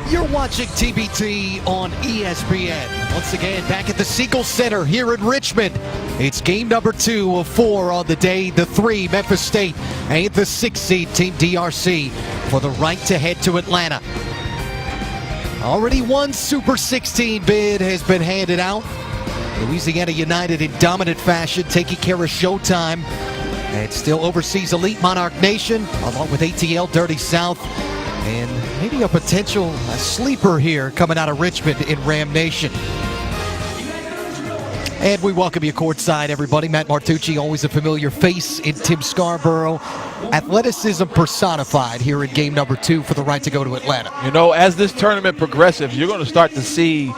You're watching TBT on ESPN. Once again, back at the Siegel Center here in Richmond. It's game number 2 of 4 on the day. The 3, Memphis State, and the 6 seed Team DRC for the right to head to Atlanta. Already one Super 16 bid has been handed out. Louisiana United in dominant fashion, taking care of Showtime. And still oversees Elite Monarch Nation, along with ATL Dirty South. And maybe a potential sleeper here coming out of Richmond in Ram Nation. And we welcome you courtside, everybody. Matt Martucci, always a familiar face in Tim Scarborough. Athleticism personified here in game number 2 for the right to go to Atlanta. You know, as this tournament progresses, you're going to start to see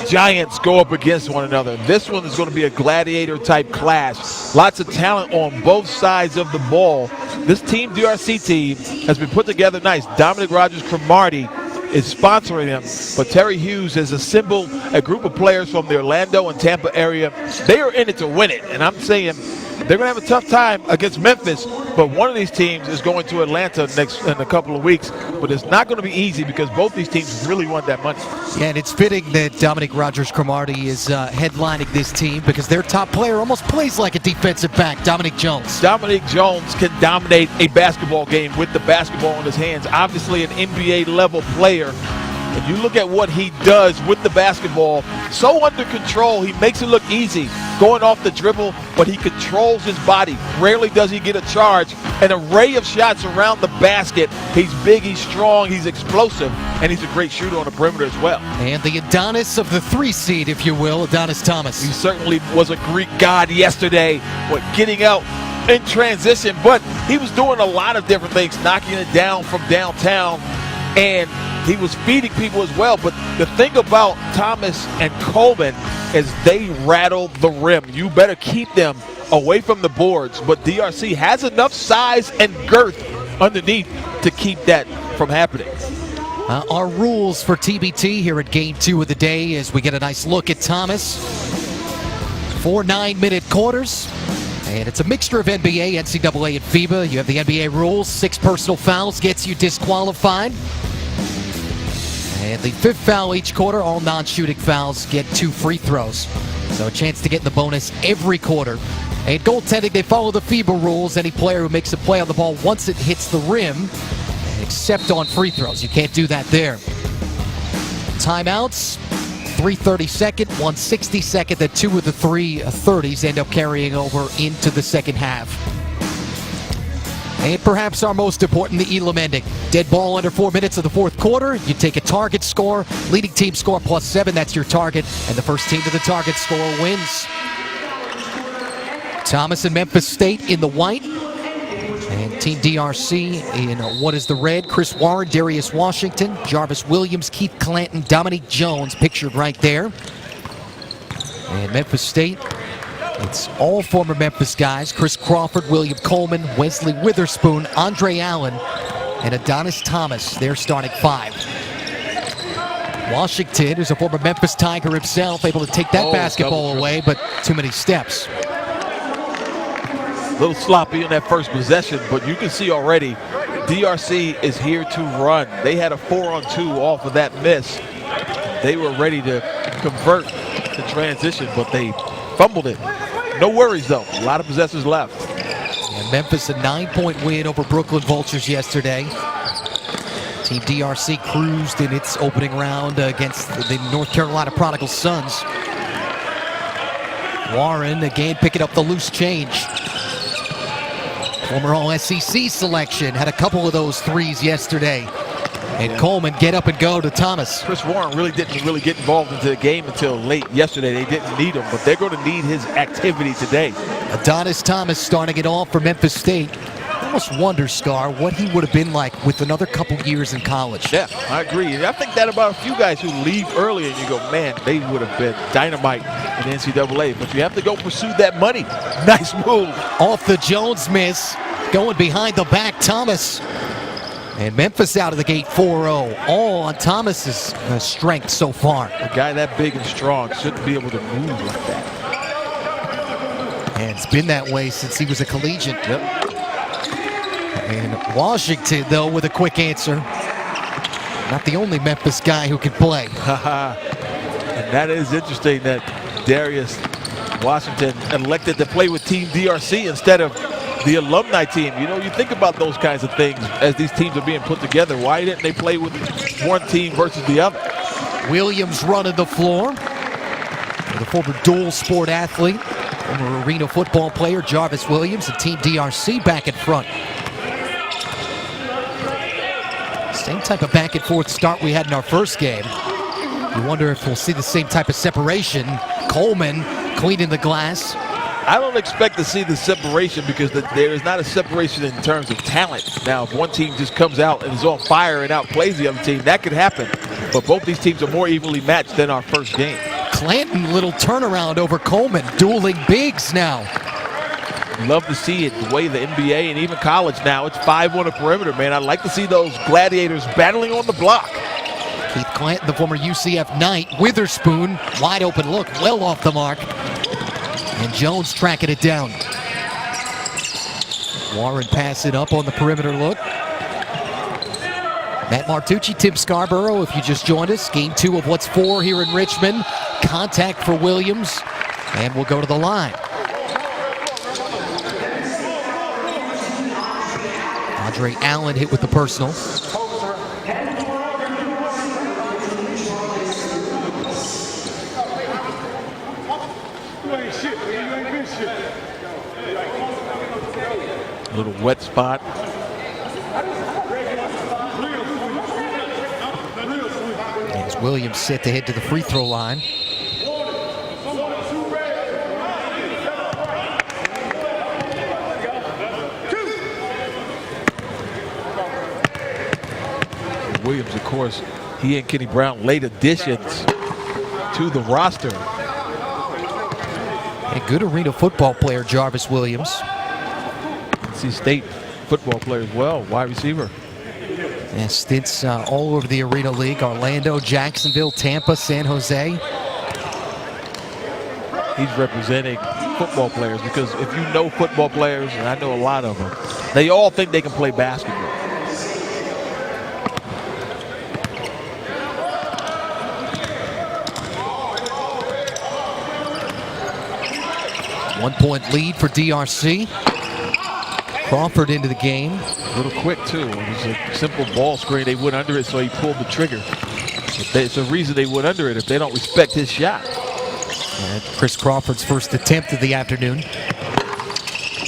giants go up against one another. This one is going to be a gladiator-type clash. Lots of talent on both sides of the ball. This Team DRC team has been put together nice. Dominic Rogers-Cromartie is sponsoring them, but Terry Hughes has assembled a group of players from the Orlando and Tampa area. They are in it to win it, and I'm saying they're going to have a tough time against Memphis, but one of these teams is going to Atlanta in a couple of weeks, but it's not going to be easy because both these teams really want that money. Yeah, and it's fitting that Dominic Rogers-Cromartie is headlining this team because their top player almost plays like a defensive back, Dominic Jones. Dominic Jones can dominate a basketball game with the basketball in his hands. Obviously an NBA-level player. When you look at what he does with the basketball, so under control, he makes it look easy going off the dribble, but he controls his body. Rarely does he get a charge. An array of shots around the basket. He's big, he's strong, he's explosive, and he's a great shooter on the perimeter as well. And the Adonis of the 3 seed, if you will, Adonis Thomas. He certainly was a Greek god yesterday with getting out in transition, but he was doing a lot of different things, knocking it down from downtown, and he was feeding people as well. But the thing about Thomas and Coleman is they rattle the rim. You better keep them away from the boards. But DRC has enough size and girth underneath to keep that from happening. Our rules for TBT here at game 2 of the day as we get a nice look at Thomas. 4 9-minute quarters. And it's a mixture of NBA, NCAA, and FIBA. You have the NBA rules. 6 personal fouls gets you disqualified. And the 5th foul each quarter, all non-shooting fouls get 2 free throws. So a chance to get in the bonus every quarter. And goaltending, they follow the FIBA rules. Any player who makes a play on the ball once it hits the rim, except on free throws. You can't do that there. Timeouts, 3 30-second, 1 60-second, then 2 of the 3 30s end up carrying over into the second half. And perhaps our most important, the Elam ending. Dead ball under 4 minutes of the 4th quarter. You take a target score, leading team score +7, that's your target, and the first team to the target score wins. Thomas and Memphis State in the white, and Team DRC in what is the red. Chris Warren, Darius Washington, Jarvis Williams, Keith Clanton, Dominique Jones, pictured right there. And Memphis State, it's all former Memphis guys. Chris Crawford, William Coleman, Wesley Witherspoon, Andre Allen, and Adonis Thomas, their starting 5. Washington, who's a former Memphis Tiger himself, able to take that basketball away, but too many steps. A little sloppy in that first possession, but you can see already DRC is here to run. They had a 4-on-2 off of that miss. They were ready to convert the transition, but they fumbled it. No worries, though. A lot of possessors left. And Memphis, a 9-point win over Brooklyn Vultures yesterday. Team DRC cruised in its opening round against the North Carolina Prodigal Sons. Warren again picking up the loose change. Former All-SEC selection, had a couple of those threes yesterday. And Coleman get up and go to Thomas. Chris Warren didn't get involved into the game until late yesterday. They didn't need him, but they're going to need his activity today. Adonis Thomas starting it off for Memphis State. I almost wonder, Scar, what he would have been like with another couple years in college. Yeah, I agree. And I think that about a few guys who leave early and you go, man, they would have been dynamite in NCAA. But you have to go pursue that money. Nice move. Off the Jones miss, going behind the back, Thomas. And Memphis out of the gate 4-0, all on Thomas's strength so far. A guy that big and strong shouldn't be able to move like that. And it's been that way since he was a collegiate. Yep. And Washington, though, with a quick answer. Not the only Memphis guy who can play. And that is interesting that Darius Washington elected to play with Team DRC instead of the alumni team. You know, you think about those kinds of things as these teams are being put together. Why didn't they play with one team versus the other? Williams running the floor. The former dual sport athlete, former arena football player Jarvis Williams, and Team DRC back in front. Same type of back and forth start we had in our first game. You wonder if we'll see the same type of separation. Coleman cleaning the glass. I don't expect to see the separation because there is not a separation in terms of talent. Now, if one team just comes out and is on fire and outplays the other team, that could happen. But both these teams are more evenly matched than our first game. Clanton, little turnaround over Coleman, dueling bigs now. Love to see it, the way the NBA and even college now, it's 5 on the perimeter, man. I'd like to see those gladiators battling on the block. Keith Clanton, the former UCF Knight. Witherspoon, wide open look, well off the mark. And Jones tracking it down. Warren pass it up on the perimeter look. Matt Martucci, Tim Scarborough, if you just joined us. Game 2 of what's 4 here in Richmond. Contact for Williams, and we'll go to the line. Andre Allen hit with the personal. Little wet spot. As Williams set to head to the free throw line. Williams, of course, he and Kenny Brown late additions to the roster. A good arena football player, Jarvis Williams. NC State football player as well, wide receiver. And stints all over the Arena League. Orlando, Jacksonville, Tampa, San Jose. He's representing football players because if you know football players, and I know a lot of them, they all think they can play basketball. One-point lead for DRC. Crawford into the game. A little quick, too. It was a simple ball screen. They went under it, so he pulled the trigger. It's a reason they went under it if they don't respect his shot. And Chris Crawford's first attempt of the afternoon.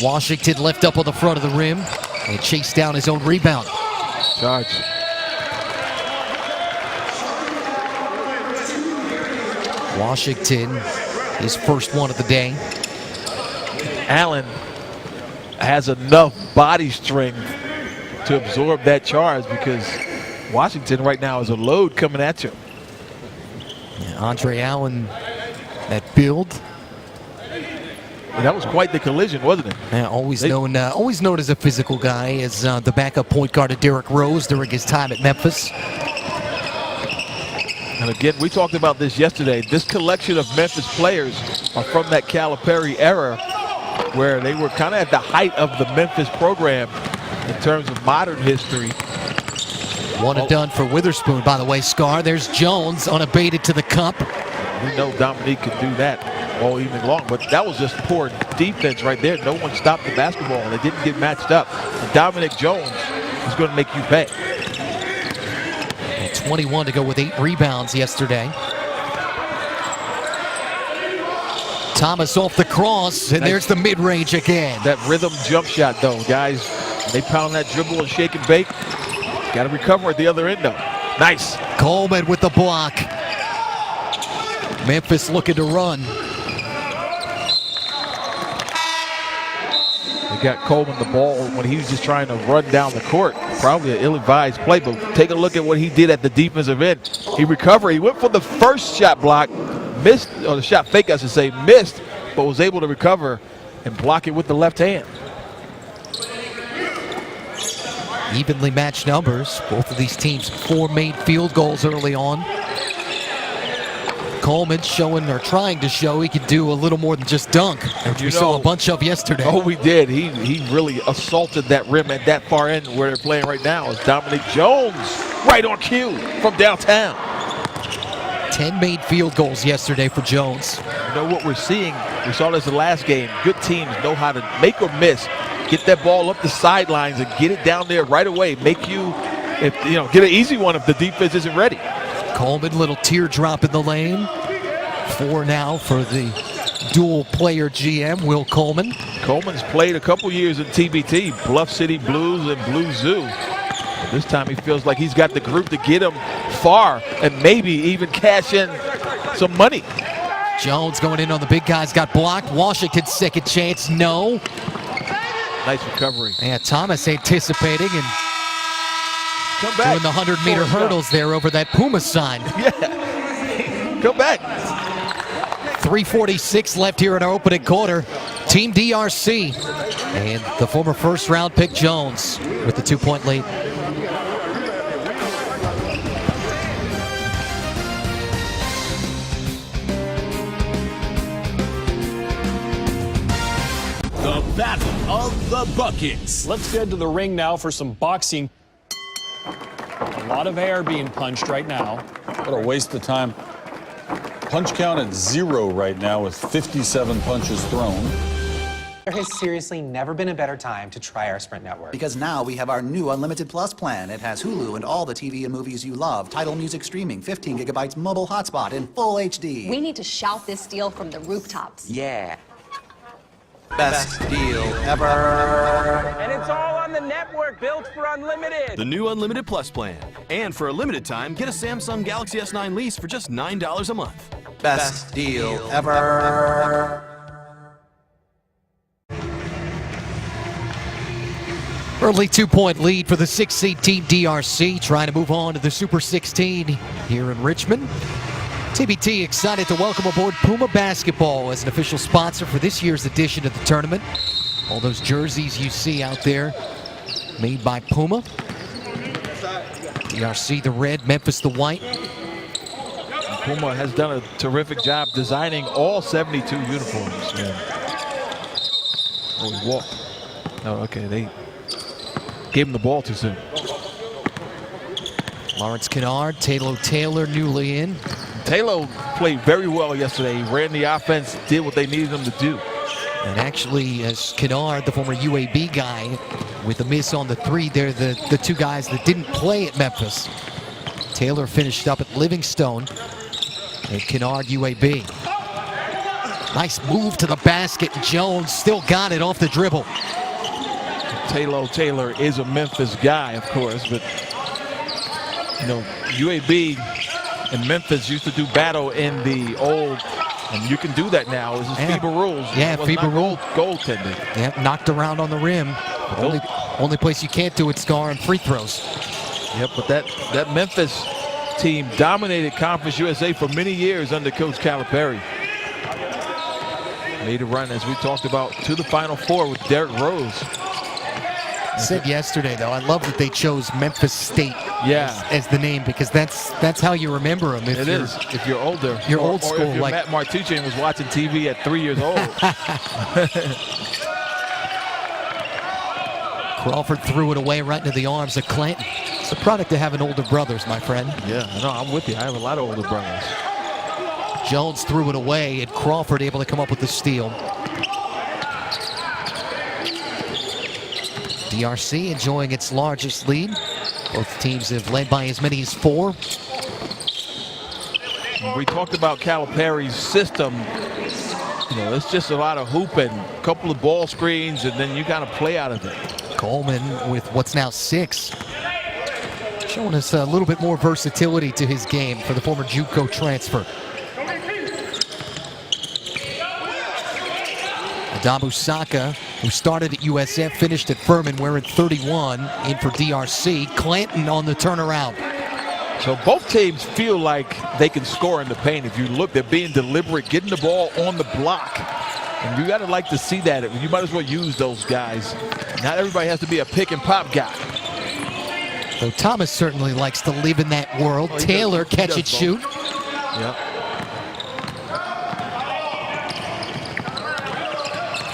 Washington left up on the front of the rim and chased down his own rebound. Charge. Washington, his first one of the day. Allen has enough body strength to absorb that charge because Washington right now is a load coming at you. Yeah, Andre Allen, that build. And that was quite the collision, wasn't it? Yeah, always known as a physical guy, as the backup point guard of Derrick Rose during his time at Memphis. And again, we talked about this yesterday. This collection of Memphis players are from that Calipari era where they were kind of at the height of the Memphis program in terms of modern history. One and done for Witherspoon, by the way, Scar. There's Jones unabated to the cup. We know Dominique could do that all evening long, but that was just poor defense right there. No one stopped the basketball. They didn't get matched up. And Dominic Jones is going to make you pay. And 21 to go with 8 rebounds yesterday. Thomas off the cross, and there's the mid-range again. That rhythm jump shot, though, guys. They pound that dribble and shake and bake. Got to recover at the other end, though. Nice. Coleman with the block. Memphis looking to run. They got Coleman the ball when he was just trying to run down the court. Probably an ill-advised play, but take a look at what he did at the defensive end. He recovered. He went for the first shot block. Missed, or the shot fake, I should say, missed, but was able to recover and block it with the left hand. Evenly matched numbers. Both of these teams 4 made field goals early on. Coleman showing or trying to show he can do a little more than just dunk, which we saw a bunch of yesterday. Oh, we did. He really assaulted that rim at that far end where they're playing right now. It's Dominic Jones right on cue from downtown. 10 made field goals yesterday for Jones. You know what we're seeing? We saw this in the last game. Good teams know how to make or miss. Get that ball up the sidelines and get it down there right away. Make you, get an easy one if the defense isn't ready. Coleman, little teardrop in the lane. 4 now for the dual player GM, Will Coleman. Coleman's played a couple years in TBT, Bluff City Blues and Blue Zoo. This time he feels like he's got the group to get him far and maybe even cash in some money. Jones going in on the big guys, got blocked. Washington's second chance, no. Nice recovery. Yeah, Thomas anticipating and come back. doing the 100-meter hurdles there over that Puma sign. Yeah, come back. 3:46 left here in our opening quarter. Team DRC and the former first-round pick Jones with the 2-point lead. The Battle of the Buckets. Let's get to the ring now for some boxing. A lot of air being punched right now. What a waste of time. Punch count at 0 right now with 57 punches thrown. There has seriously never been a better time to try our Sprint network. Because now we have our new Unlimited Plus plan. It has Hulu and all the TV and movies you love, Tidal music streaming, 15 gigabytes mobile hotspot in full HD. We need to shout this deal from the rooftops. Yeah. Best deal ever. And it's all on the network built for unlimited. The new Unlimited Plus plan. And for a limited time, get a Samsung Galaxy S9 lease for just $9 a month. Best deal ever. Early 2-point lead for the 6th seed Team DRC, trying to move on to the Super 16 here in Richmond. TBT excited to welcome aboard Puma Basketball as an official sponsor for this year's edition of the tournament. All those jerseys you see out there made by Puma. DRC the red, Memphis the white. Puma has done a terrific job designing all 72 uniforms. Oh, he walked. Oh, okay, they gave him the ball too soon. Lawrence Kennard, Taylor newly in. Taylor played very well yesterday. He ran the offense, did what they needed him to do. And actually, as Kennard, the former UAB guy, with a miss on the 3, they're the 2 guys that didn't play at Memphis. Taylor finished up at Livingstone, and Kennard UAB. Nice move to the basket. Jones still got it off the dribble. Taylor is a Memphis guy, of course, but UAB and Memphis used to do battle in the old, and you can do that now. This is FIBA rules. Yeah, FIBA rules. Goaltending. Yeah, knocked around on the rim. Only place you can't do it, Scar, on free throws. Yep, but that Memphis team dominated Conference USA for many years under Coach Calipari. Made a run, as we talked about, to the Final Four with Derrick Rose. I said yesterday, though, I love that they chose Memphis State as the name, because that's how you remember them. It is. If you're older. You're old school. Or if you're like Matt Martucci and was watching TV at 3 years old. Crawford threw it away right into the arms of Clanton. It's a product of having older brothers, my friend. Yeah, no, I'm with you. I have a lot of older brothers. Jones threw it away, and Crawford able to come up with the steal. DRC enjoying its largest lead. Both teams have led by as many as 4. We talked about Calipari's system. It's just a lot of hooping, a couple of ball screens, and then you got to play out of it. Coleman with what's now 6. Showing us a little bit more versatility to his game for the former JUCO transfer. Adamu Saka, who started at USF, finished at Furman, wearing 31, in for DRC. Clanton on the turnaround. So both teams feel like they can score in the paint. If you look, they're being deliberate, getting the ball on the block. And you got to like to see that. You might as well use those guys. Not everybody has to be a pick and pop guy. So Thomas certainly likes to live in that world. Taylor, catch and shoot. Yep.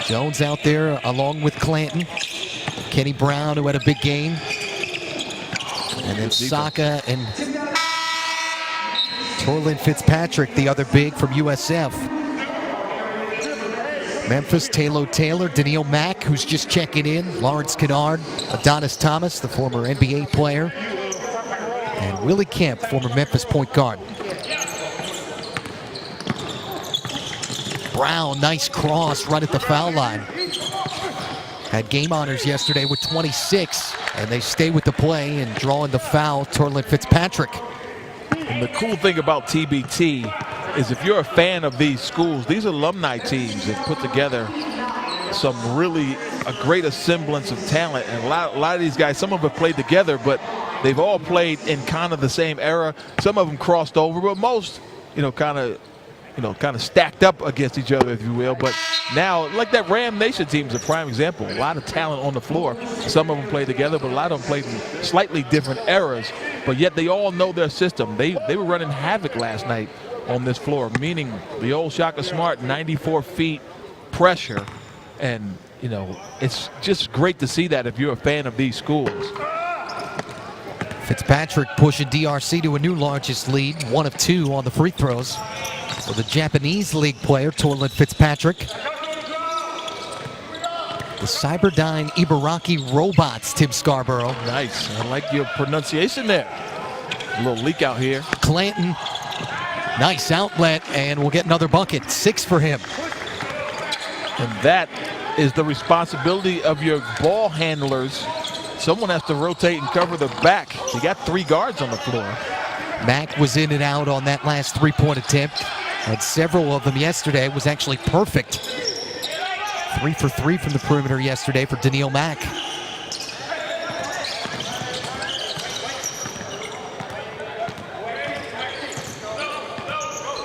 Jones out there along with Clanton. Kenny Brown, who had a big game. And then Saka and Torlin Fitzpatrick, the other big from USF. Memphis, Taylor, Daniil Mack, who's just checking in. Lawrence Kennard, Adonis Thomas, the former NBA player. And Willie Kemp, former Memphis point guard. Brown, nice cross right at the foul line. Had game honors yesterday with 26, and they stay with the play and drawing the foul, Torlin Fitzpatrick. And the cool thing about TBT is if you're a fan of these schools, these alumni teams have put together a great assemblance of talent. And a lot of these guys, some of them have played together, but they've all played in kind of the same era. Some of them crossed over, but most, kind of stacked up against each other, if you will. But now, like that Ram Nation team is a prime example. A lot of talent on the floor. Some of them played together, but a lot of them played in slightly different eras. But yet they all know their system. They were running havoc last night on this floor, meaning the old Shaka Smart 94 feet pressure. And, it's just great to see that if you're a fan of these schools. Fitzpatrick pushing DRC to a new largest lead, 1 of 2 on the free throws for the Japanese league player, Torlin Fitzpatrick. The Cyberdyne Ibaraki Robots, Tim Scarborough. Nice. I like your pronunciation there. A little leak out here. Clanton, nice outlet, and we'll get another bucket. 6 for him. And that is the responsibility of your ball handlers. Someone has to rotate and cover the back. You got 3 guards on the floor. Mack was in and out on that last three-point attempt. Had several of them yesterday. Was actually perfect. 3 for 3 from the perimeter yesterday for Daniil Mack.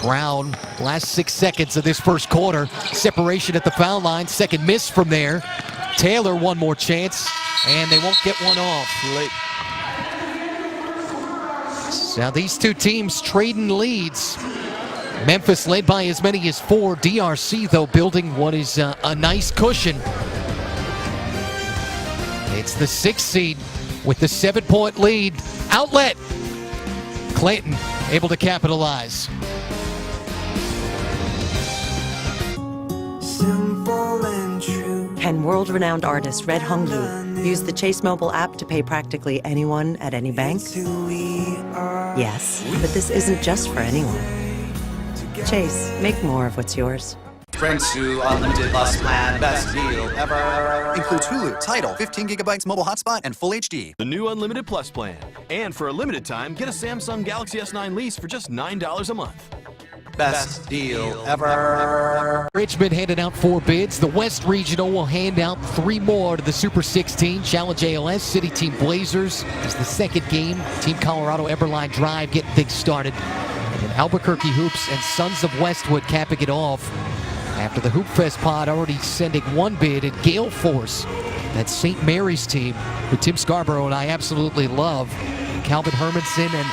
Brown, last 6 seconds of this first quarter. Separation at the foul line. Second miss from there. Taylor, one more chance, and they won't get one off. Late. Now these two teams trading leads. Memphis led by as many as 4. DRC, though, building what is a nice cushion. It's the 6th seed with the 7-point lead. Outlet. Clanton able to capitalize. Can world-renowned artist Red Hongyi use the Chase mobile app to pay practically anyone at any bank? Yes, but this isn't just for anyone. Chase, make more of what's yours. Friends to Unlimited Plus plan, best deal ever. Includes Hulu, Tidal, 15 gigabytes mobile hotspot, and full HD. The new Unlimited Plus plan. And for a limited time, get a Samsung Galaxy S9 lease for just $9 a month. Best deal ever. Richmond handed out 4 bids. The West Regional will hand out 3 more to the Super 16. Challenge ALS, City Team Blazers is the second game. Team Colorado Eberline Drive getting things started. And then Albuquerque Hoops and Sons of Westwood capping it off. After the Hoop Fest pod already sending 1 bid, and Gale Force, that St. Mary's team, who Tim Scarborough and I absolutely love. Calvin Hermanson and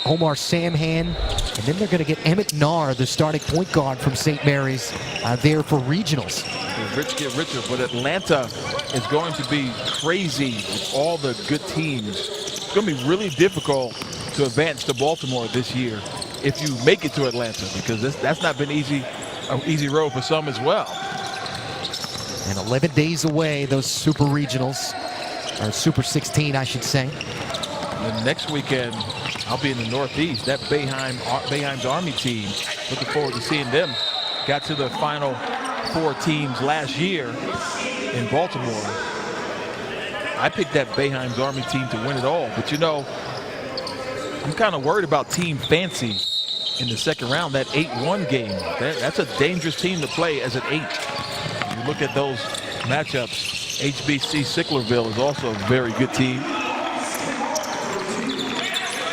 Omar Samhan, and then they're going to get Emmett Narr, the starting point guard from St. Mary's, there for regionals. The rich get richer, but Atlanta is going to be crazy with all the good teams. It's going to be really difficult to advance to Baltimore this year if you make it to Atlanta, because that's not been an easy road for some as well. And 11 days away, those Super Regionals, or Super 16, I should say. And next weekend, I'll be in the Northeast. That Boeheim's Army team, looking forward to seeing them. Got to the final 4 teams last year in Baltimore. I picked that Boeheim's Army team to win it all. But I'm kind of worried about Team Fancy in the second round, that 8-1 game. That's a dangerous team to play as an 8. You look at those matchups, HBC Sicklerville is also a very good team.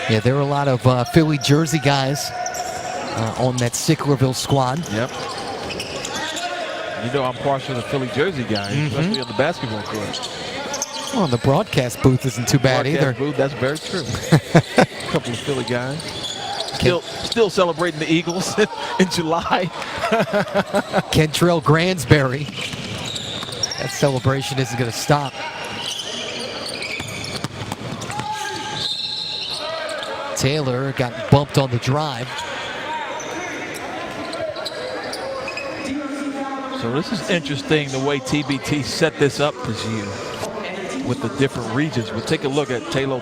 Yeah, there are a lot of Philly Jersey guys on that Sicklerville squad. Yep. I'm partial to Philly Jersey guys, especially on the basketball court. Well, the broadcast booth isn't too bad either. Booth, that's very true. A couple of Philly guys. Still celebrating the Eagles in July. Kentrell Gransberry. That celebration isn't going to stop. Taylor got bumped on the drive. So this is interesting the way TBT set this up this year with the different regions. But take a look at Taylor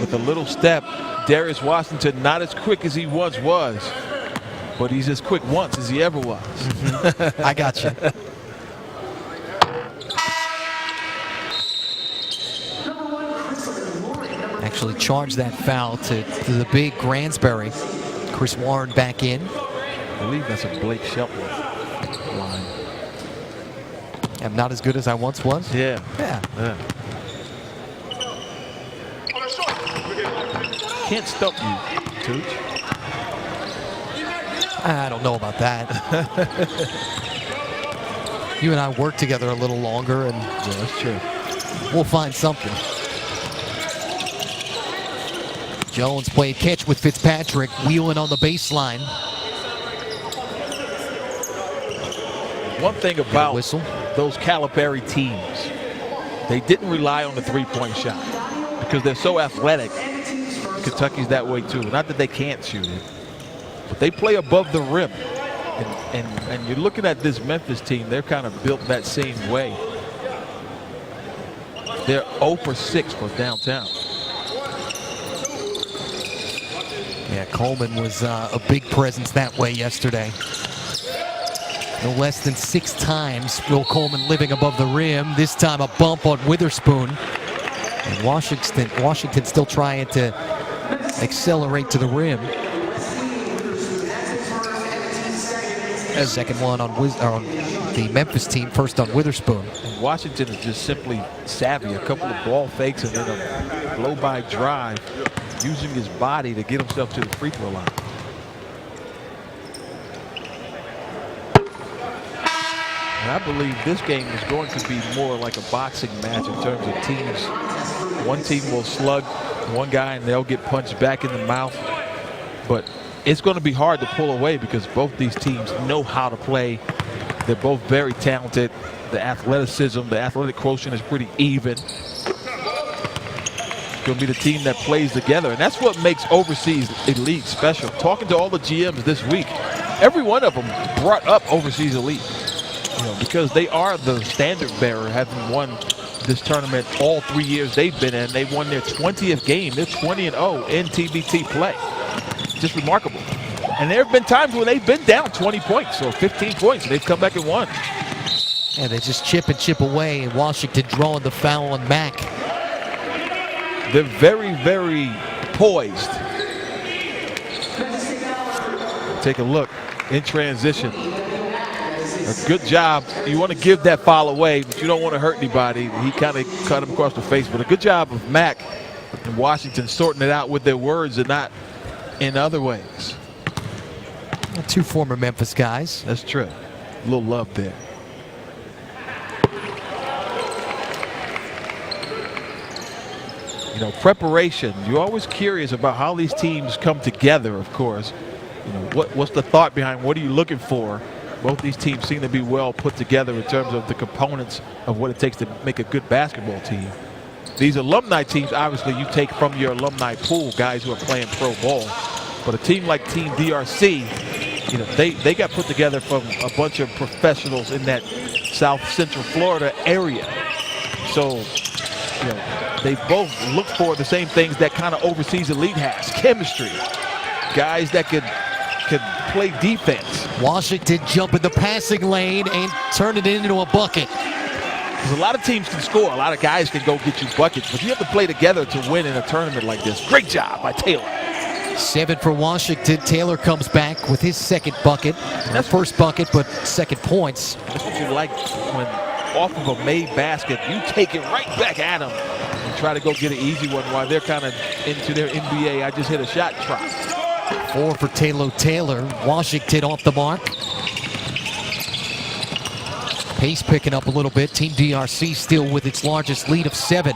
with a little step. Darius Washington not as quick as he once was, but he's as quick once as he ever was. I got you. Actually charged that foul to the big Gransberry. Chris Warren back in. I believe that's a Blake Shelton line. I'm not as good as I once was. Yeah. Can't stop you, Tooch. I don't know about that. You and I work together a little longer, and yeah, that's true. We'll find something. Jones played catch with Fitzpatrick, wheeling on the baseline. One thing about those Calipari teams, they didn't rely on the three-point shot because they're so athletic. Kentucky's that way too. Not that they can't shoot it, but they play above the rim. And you're looking at this Memphis team, they're kind of built that same way. They're 0 for 6 for downtown. Yeah, Coleman was a big presence that way yesterday. No less than 6 times Will Coleman living above the rim. This time a bump on Witherspoon. And Washington still trying to accelerate to the rim. Second one on the Memphis team, first on Witherspoon. And Washington is just simply savvy. A couple of ball fakes and then a blow-by drive, using his body to get himself to the free throw line. And I believe this game is going to be more like a boxing match in terms of teams. One team will slug one guy and they'll get punched back in the mouth. But it's going to be hard to pull away because both these teams know how to play. They're both very talented. The athleticism, the athletic quotient is pretty even. It's going to be the team that plays together. And that's what makes overseas elite special. Talking to all the GMs this week, every one of them brought up overseas elite. Because they are the standard bearer, having won this tournament all 3 years they've been in. They won their 20th game. They're 20-0 in TBT play. Just remarkable. And there have been times where they've been down 20 points or 15 points, and they've come back and won. And they just chip and chip away, and Washington drawing the foul on Mack. They're very, very poised. Take a look in transition. A good job. You want to give that foul away, but you don't want to hurt anybody. He kind of cut him across the face, but a good job of Mack and Washington sorting it out with their words and not in other ways. 2 former Memphis guys. That's true. A little love there. Preparation. You're always curious about how these teams come together, of course. What's the thought behind what are you looking for? Both these teams seem to be well put together in terms of the components of what it takes to make a good basketball team. These alumni teams, obviously, you take from your alumni pool guys who are playing pro ball. But a team like Team DRC, they got put together from a bunch of professionals in that South Central Florida area. So, they both look for the same things that kind of overseas elite has. Chemistry. Guys that could play defense. Washington jumping the passing lane and turn it into a bucket. Because a lot of teams can score. A lot of guys can go get you buckets, but you have to play together to win in a tournament like this. Great job by Taylor. 7 for Washington. Taylor comes back with his second bucket. Not first bucket, but second points. That's what you like when off of a made basket, you take it right back at them and try to go get an easy one while they're kind of into their NBA. I just hit a shot trot. 4 for Taylor. Washington off the mark. Pace picking up a little bit. Team DRC still with its largest lead of 7.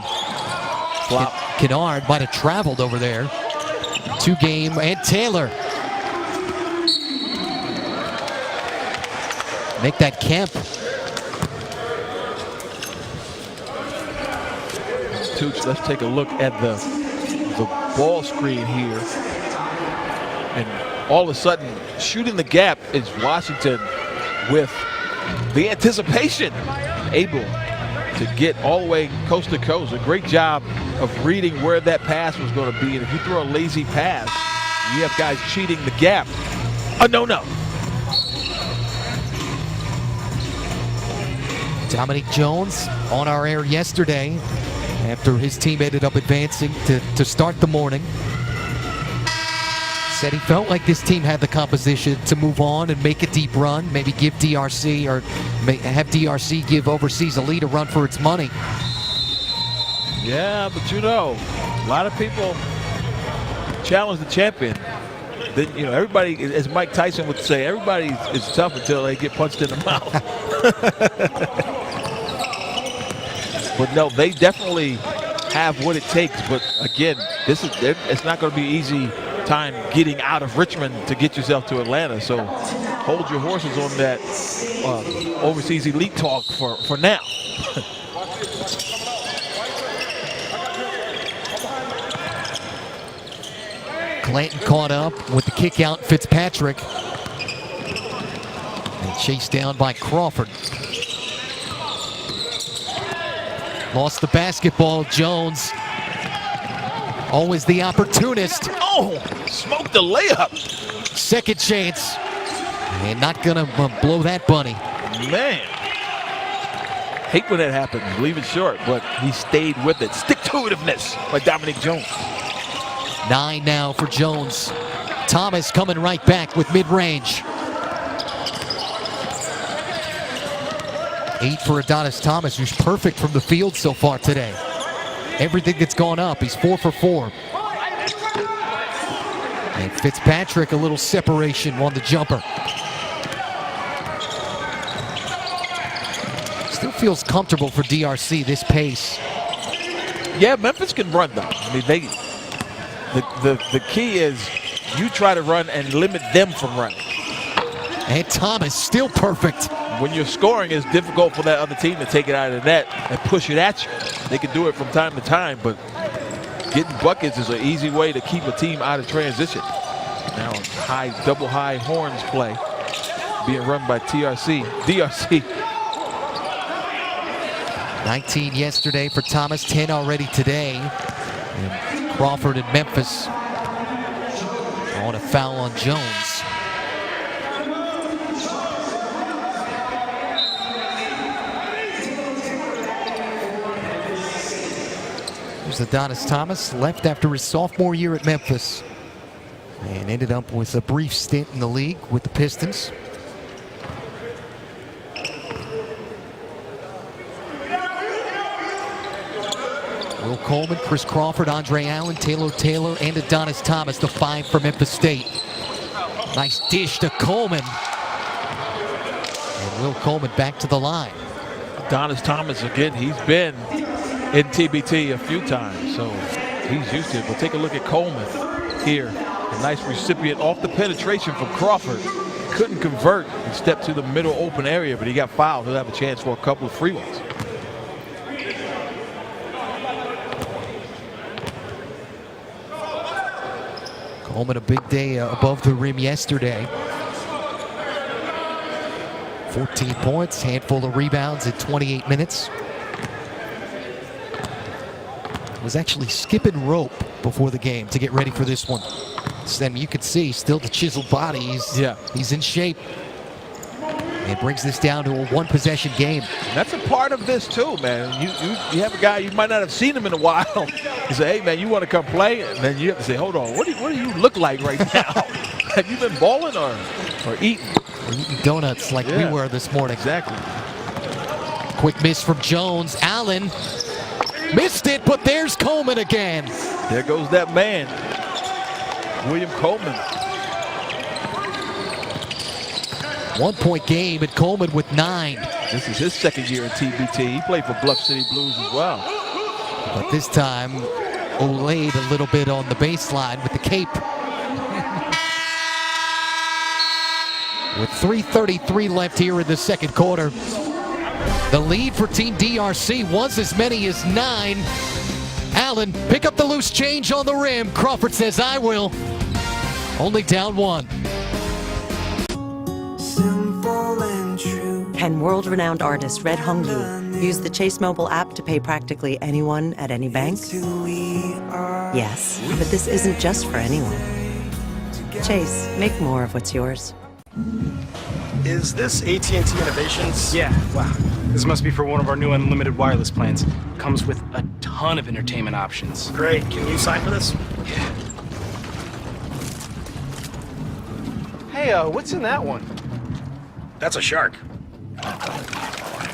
Flop. Kennard might have traveled over there. Two-game, and Taylor. Make that Kemp. Tooch, let's take a look at the ball screen here. And all of a sudden, shooting the gap is Washington with the anticipation, able to get all the way coast to coast. A great job of reading where that pass was going to be. And if you throw a lazy pass, you have guys cheating the gap. A no-no. Dominic Jones on our air yesterday after his team ended up advancing to start the morning. Said he felt like this team had the composition to move on and make a deep run, maybe give DRC or have DRC give overseas a lead a run for its money. Yeah, but you know, a lot of people challenge the champion. Then, you know, everybody, as Mike Tyson would say, everybody is tough until they get punched in the mouth. But no, they definitely have what it takes. But again, it's not going to be easy time getting out of Richmond to get yourself to Atlanta. So hold your horses on that overseas elite talk for now. Clanton caught up with the kick out, Fitzpatrick. And chased down by Crawford. Lost the basketball, Jones. Always the opportunist. Oh, smoked the layup. Second chance. And not gonna blow that bunny. Man. Hate when that happens, leave it short, but he stayed with it. Stick-to-itiveness by Dominic Jones. 9 now for Jones. Thomas coming right back with mid-range. 8 for Adonis Thomas, who's perfect from the field so far today. Everything that's gone up, he's 4 for 4. And Fitzpatrick, a little separation on the jumper. Still feels comfortable for DRC, this pace. Yeah, Memphis can run though. I mean, the key is you try to run and limit them from running. And Thomas still perfect. When you're scoring, it's difficult for that other team to take it out of the net and push it at you. They can do it from time to time, but getting buckets is an easy way to keep a team out of transition. Now double high horns play being run by DRC. 19 yesterday for Thomas, 10 already today. And Crawford and Memphis on a foul on Jones. There's Adonis Thomas, left after his sophomore year at Memphis and ended up with a brief stint in the league with the Pistons. Will Coleman, Chris Crawford, Andre Allen, Taylor, and Adonis Thomas, the 5 for Memphis State. Nice dish to Coleman. And Will Coleman back to the line. Adonis Thomas, again, he's been in TBT a few times, so he's used to it. But take a look at Coleman here. A nice recipient off the penetration from Crawford. Couldn't convert and step to the middle open area, but he got fouled. He'll have a chance for a couple of free ones. Coleman a big day above the rim yesterday. 14 points, handful of rebounds in 28 minutes. Was actually skipping rope before the game to get ready for this one. So then you can see still the chiseled body. He's in shape. And brings this down to a one-possession game. And that's a part of this too, man. You have a guy, you might not have seen him in a while. You say, hey man, you want to come play? And then you have to say, hold on, what do you look like right now? Have you been balling or eating? We're eating donuts like we were this morning. Exactly. Quick miss from Jones. Allen missed it, but there's Coleman again. There goes that man, William Coleman. 1-point game, and Coleman with 9. This is his second year in TBT. He played for Bluff City Blues as well. But this time, olayed a little bit on the baseline with the cape. With 3:33 left here in the second quarter. The lead for Team DRC was as many as 9. Allen, pick up the loose change on the rim. Crawford says, I will. Only down 1. Can world-renowned artist Red Hongyu use the Chase mobile app to pay practically anyone at any bank? Yes, but this isn't just for anyone. Chase, make more of what's yours. Is this AT&T Innovations? Yeah, wow. This must be for one of our new unlimited wireless plans. Comes with a ton of entertainment options. Great. Can you sign for this? Yeah. Hey, what's in that one? That's a shark.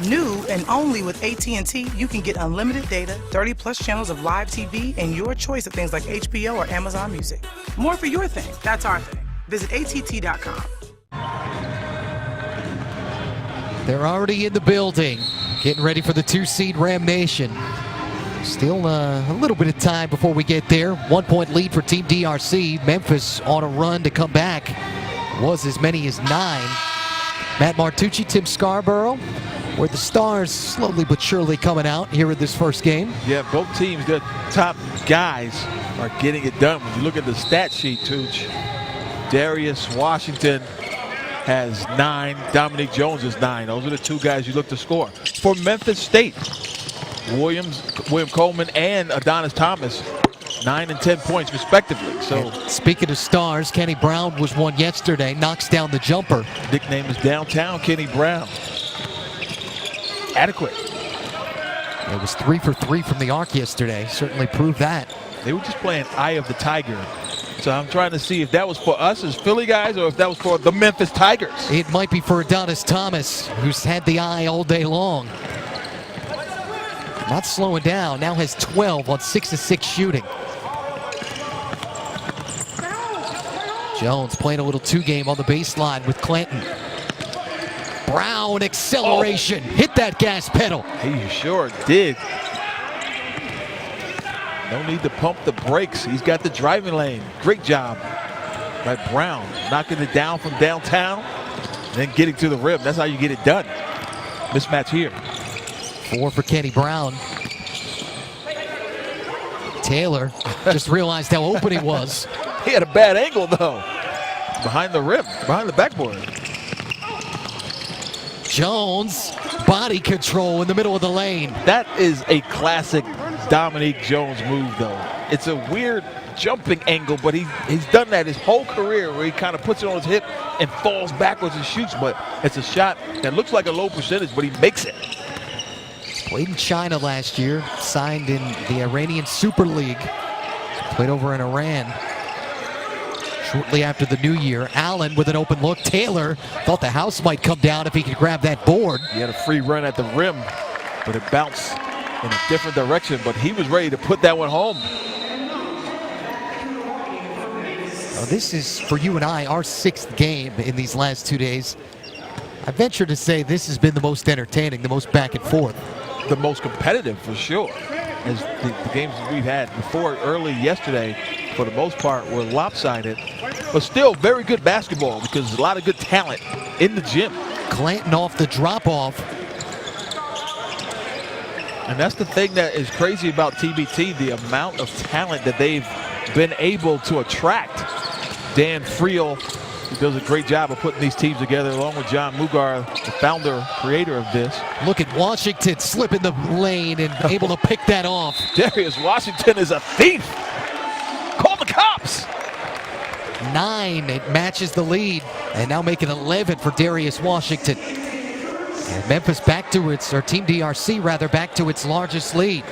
New and only with AT&T, you can get unlimited data, 30+ channels of live TV, and your choice of things like HBO or Amazon Music. More for your thing. That's our thing. Visit att.com. They're already in the building, getting ready for the 2-seed Ram Nation. Still a little bit of time before we get there. 1-point lead for Team DRC. Memphis on a run to come back. Was as many as 9. Matt Martucci, Tim Scarborough, where the stars slowly but surely coming out here in this first game. Yeah, both teams, their top guys are getting it done. When you look at the stat sheet, Tooch, Darius Washington has 9. Dominique Jones is 9. Those are the 2 guys you look to score. For Memphis State, William Coleman and Adonis Thomas, 9 and 10 points respectively. So, and speaking of stars, Kenny Brown was one yesterday, knocks down the jumper. Nickname is Downtown Kenny Brown. Adequate. It was 3 for 3 from the arc yesterday. Certainly proved that. They were just playing Eye of the Tiger. So I'm trying to see if that was for us as Philly guys or if that was for the Memphis Tigers. It might be for Adonis Thomas, who's had the eye all day long. Not slowing down, now has 12 on 6 of 6 shooting. Jones playing a little 2-game on the baseline with Clanton. Brown acceleration, hit that gas pedal. He sure did. No need to pump the brakes. He's got the driving lane. Great job by Brown, knocking it down from downtown, then getting to the rim. That's how you get it done. Mismatch here. 4 for Kenny Brown. Taylor just realized how open he was. He had a bad angle, though. Behind the rim, behind the backboard. Jones, body control in the middle of the lane. That is a classic Dominique Jones move, though. It's a weird jumping angle, but he's done that his whole career where he kind of puts it on his hip and falls backwards and shoots, but it's a shot that looks like a low percentage, but he makes it. Played in China last year, signed in the Iranian Super League. Played over in Iran. Shortly after the new year, Allen with an open look. Taylor thought the house might come down if he could grab that board. He had a free run at the rim, but it bounced in a different direction, but he was ready to put that one home. This is, for you and I, our 6th game in these last 2 days. I venture to say this has been the most entertaining, the most back and forth. The most competitive, for sure. As the games that we've had before early yesterday, for the most part, were lopsided. But still very good basketball because there's a lot of good talent in the gym. Clanton off the drop-off. And that's the thing that is crazy about TBT, the amount of talent that they've been able to attract. Dan Friel, who does a great job of putting these teams together, along with John Mugar, the founder, creator of this. Look at Washington slipping the lane and able to pick that off. Darius Washington is a thief. Call the cops. 9, it matches the lead, and now making 11 for Darius Washington. And Memphis back to its, or Team DRC rather, back to its largest lead.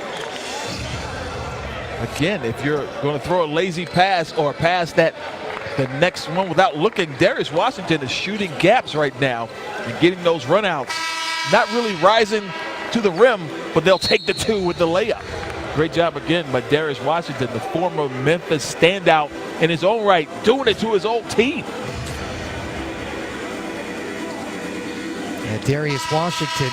Again, if you're going to throw a lazy pass or a pass that the next one without looking, Darius Washington is shooting gaps right now and getting those runouts. Not really rising to the rim, but they'll take the 2 with the layup. Great job again by Darius Washington, the former Memphis standout in his own right, doing it to his old team. And Darius Washington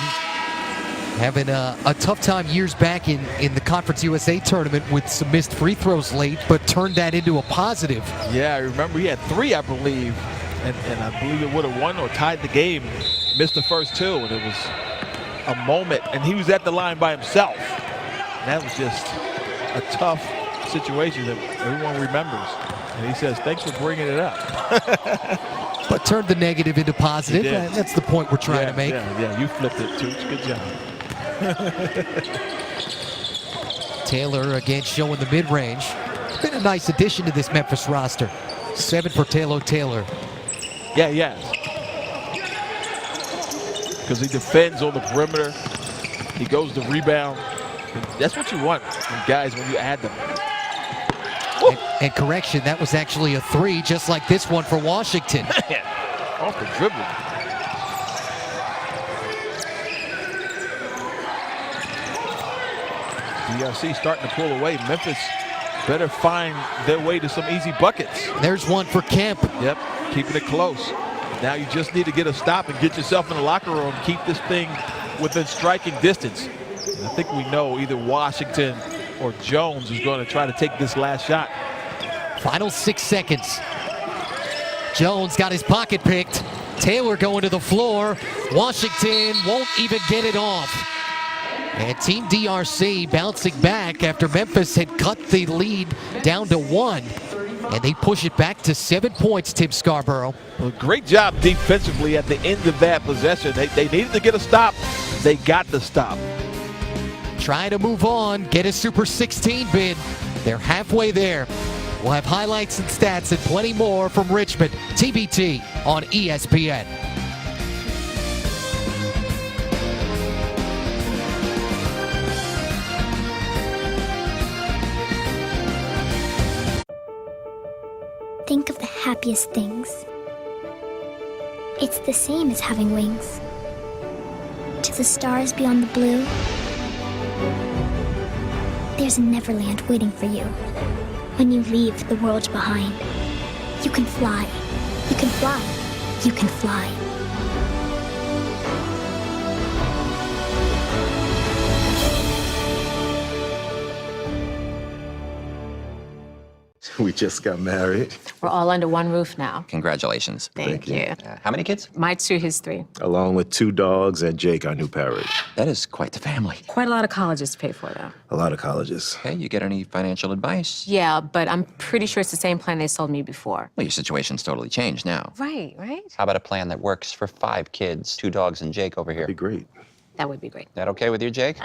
having a tough time years back in the Conference USA tournament with some missed free throws late, but turned that into a positive. Yeah, I remember he had 3, I believe, and I believe it would have won or tied the game. Missed the first 2, and it was a moment, and he was at the line by himself. And that was just a tough situation that everyone remembers. And he says, thanks for bringing it up. But turned the negative into positive. That's the point we're trying to make. Yeah, you flipped it, too. Good job. Taylor again showing the mid-range. It's been a nice addition to this Memphis roster. 7 for Taylor. Yeah. Because he defends on the perimeter. He goes to rebound. And that's what you want from guys when you add them. And correction, that was actually a 3, just like this one for Washington. Off the dribbling. DRC starting to pull away. Memphis better find their way to some easy buckets. There's one for Kemp. Yep, keeping it close. Now you just need to get a stop and get yourself in the locker room. Keep this thing within striking distance. And I think we know either Washington or Jones is going to try to take this last shot. Final 6 seconds. Jones got his pocket picked. Taylor going to the floor. Washington won't even get it off. And Team DRC bouncing back after Memphis had cut the lead down to 1. And they push it back to 7 points, Tim Scarborough. Well, great job defensively at the end of that possession. They needed to get a stop. They got the stop. Trying to move on, get a Super 16 bid. They're halfway there. We'll have highlights and stats and plenty more from Richmond. TBT on ESPN. Think of the happiest things. It's the same as having wings. To the stars beyond the blue, there's a Neverland waiting for you. When you leave the world behind, you can fly. You can fly. You can fly. We just got married. We're all under one roof now. Congratulations. Thank you. How many kids? My 2, his 3. Along with 2 dogs and Jake, our new parrot. That is quite the family. Quite a lot of colleges to pay for, though. A lot of colleges. Hey, you get any financial advice? Yeah, but I'm pretty sure it's the same plan they sold me before. Well, your situation's totally changed now. Right. How about a plan that works for 5 kids, 2 dogs and Jake over here? That'd be great. That would be great. That okay with you, Jake?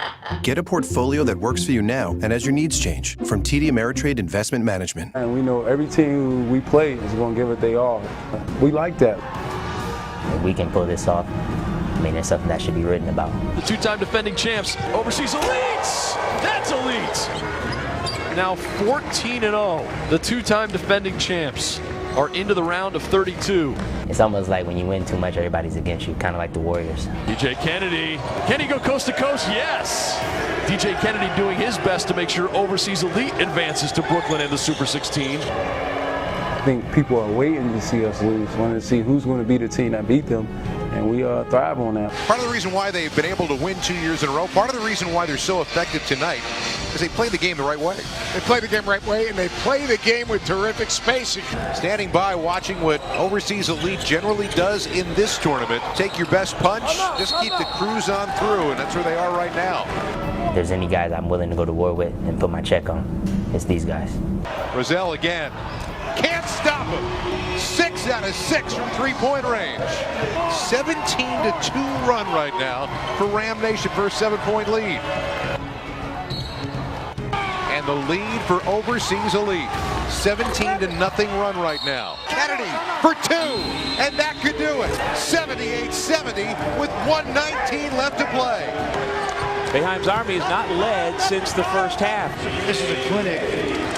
Get a portfolio that works for you now and as your needs change from TD Ameritrade Investment Management. And we know every team we play is going to give it their all. We like that. If we can pull this off, I mean, it's something that should be written about. The 2-time defending champs, overseas elites. That's elite. Now 14-0. The 2-time defending champs are into the round of 32. It's almost like when you win too much, everybody's against you, kind of like the Warriors. DJ Kennedy. Can he go coast to coast? Yes. DJ Kennedy doing his best to make sure overseas elite advances to Brooklyn and the Super 16. I think people are waiting to see us lose, wanting to see who's going to be the team that beat them, and we thrive on that. Part of the reason why they've been able to win 2 years in a row, part of the reason why they're so effective tonight, is they play the game the right way. They play the game the right way, and they play the game with terrific spacing. Standing by, watching what Overseas Elite generally does in this tournament. Take your best punch, just keep the cruise on through, and that's where they are right now. If there's any guys I'm willing to go to war with and put my check on, it's these guys. Roselle again. Can't stop him. 6 out of 6 from three-point range. 17-2 run right now for Ram Nation for a 7-point lead. And the lead for Overseas Elite. 17-0 run right now. Kennedy for 2, and that could do it. 78-70 with 1:19 left to play. Boeheim's Army has not led since the first half. This is a clinic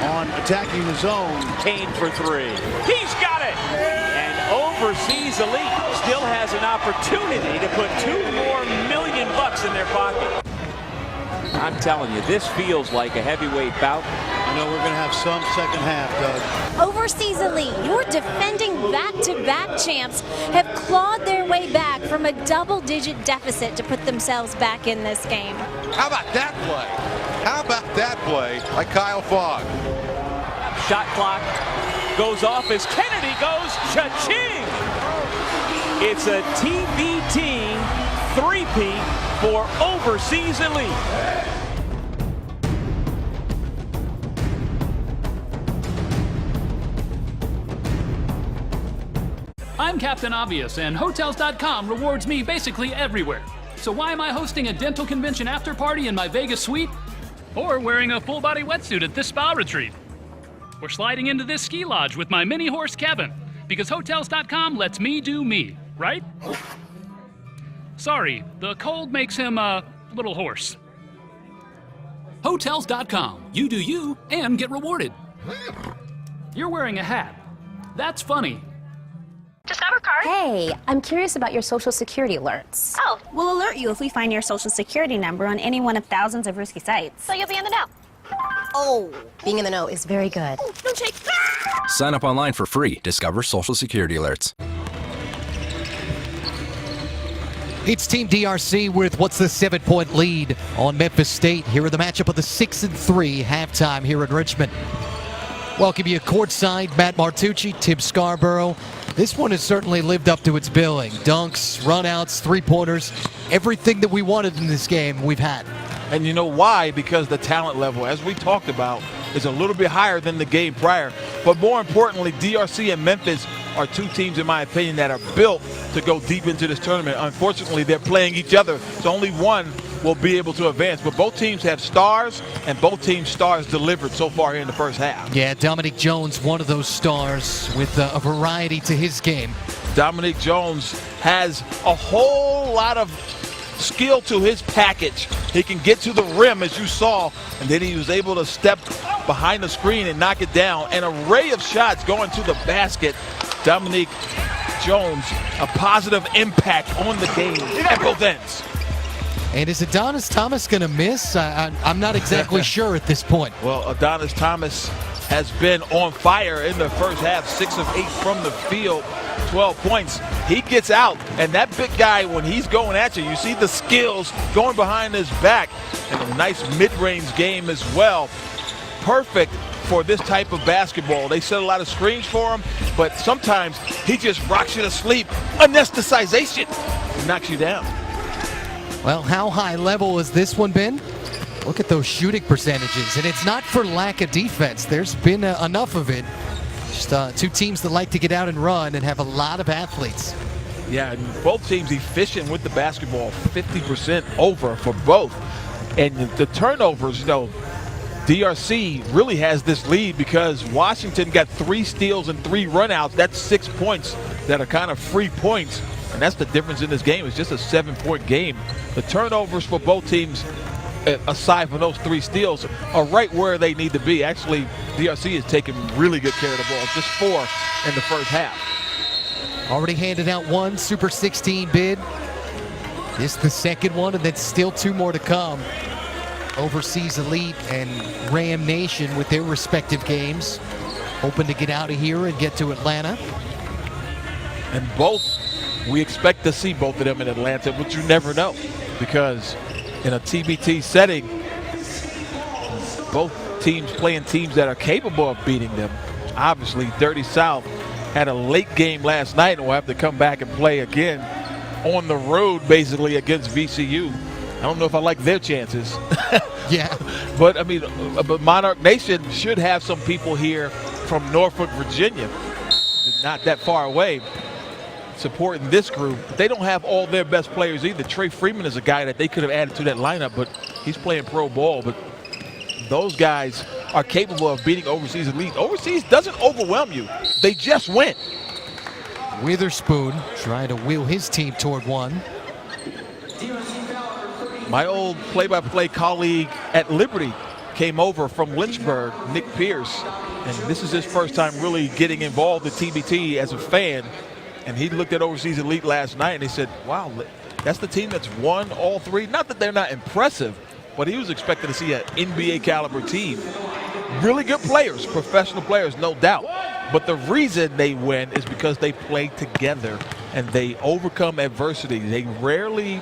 on attacking the zone. Kane for 3. He's got it! And Overseas Elite still has an opportunity to put $2 more million in their pocket. I'm telling you, this feels like a heavyweight bout. You know, we're going to have some second half, Doug. Overseas Elite, your defending back-to-back champs, have clawed their way back from a double-digit deficit to put themselves back in this game. How about that play? How about that play by Kyle Fogg? Shot clock goes off as Kennedy goes cha-ching. It's a TBT three-peat for Overseas Elite. I'm Captain Obvious, and Hotels.com rewards me basically everywhere. So why am I hosting a dental convention after party in my Vegas suite? Or wearing a full-body wetsuit at this spa retreat? Or sliding into this ski lodge with my mini horse Kevin? Because Hotels.com lets me do me, right? Sorry, the cold makes him a little hoarse. Hotels.com. You do you and get rewarded. You're wearing a hat. That's funny. Discover card. Hey, I'm curious about your social security alerts. Oh, we'll alert you if we find your social security number on any one of thousands of risky sites. So you'll be in the know. Oh, being in the know is very good. Don't shake. Sign up online for free. Discover social security alerts. It's Team DRC with what's the 7-point lead on Memphis State here in the matchup of the 6-3 halftime here in Richmond. Welcome you courtside, Matt Martucci, Tim Scarborough. This one has certainly lived up to its billing. Dunks, runouts, three-pointers, everything that we wanted in this game we've had. And you know why? Because the talent level, as we talked about, is a little bit higher than the game prior. But more importantly, DRC and Memphis are two teams, in my opinion, that are built to go deep into this tournament. Unfortunately, they're playing each other, so only one will be able to advance. But both teams have stars, and both teams' stars delivered so far here in the first half. Yeah, Dominic Jones, one of those stars with a variety to his game. Dominic Jones has a whole lot of skill to his package. He can get to the rim, as you saw, and then he was able to step behind the screen and knock it down. An array of shots going to the basket. Dominic Jones, a positive impact on the game at both ends. And is Adonis Thomas going to miss? I'm not exactly sure at this point. Well, Adonis Thomas has been on fire in the first half, 6 of 8 from the field, 12 points. He gets out, and that big guy, when he's going at you, you see the skills going behind his back, and a nice mid-range game as well. Perfect for this type of basketball. They set a lot of screens for him, but sometimes he just rocks you to sleep. Anesthetization. He knocks you down. Well, how high level has this one been? Look at those shooting percentages, and it's not for lack of defense. There's been enough of it. Just two teams that like to get out and run and have a lot of athletes. Yeah, and both teams efficient with the basketball, 50% over for both. And the turnovers, you know, DRC really has this lead because Washington got 3 steals and 3 runouts. That's 6 points that are kind of free points. And that's the difference in this game. It's just a 7-point game. The turnovers for both teams, aside from those 3 steals, are right where they need to be. Actually, DRC is taking really good care of the ball. Just 4 in the first half. Already handed out 1 Super 16 bid. This the second one, and then still 2 more to come. Overseas Elite and Ram Nation with their respective games. Hoping to get out of here and get to Atlanta. And we expect to see both of them in Atlanta, but you never know, because in a TBT setting, both teams playing teams that are capable of beating them. Obviously, Dirty South had a late game last night and will have to come back and play again on the road, basically, against VCU. I don't know if I like their chances. Yeah. But, I mean, but Monarch Nation should have some people here from Norfolk, Virginia, not that far away, supporting this group. But they don't have all their best players either. Trey Freeman is a guy that they could have added to that lineup, but he's playing pro ball. But those guys are capable of beating Overseas Elite. Overseas doesn't overwhelm you. They just win. Witherspoon trying to wheel his team toward one. My old play-by-play colleague at Liberty came over from Lynchburg, Nick Pierce, and this is his first time really getting involved in TBT as a fan. And he looked at Overseas Elite last night and he said, wow, that's the team that's won all 3. Not that they're not impressive, but he was expecting to see an NBA caliber team. really good players, professional players, no doubt. But the reason they win is because they play together and they overcome adversity. They rarely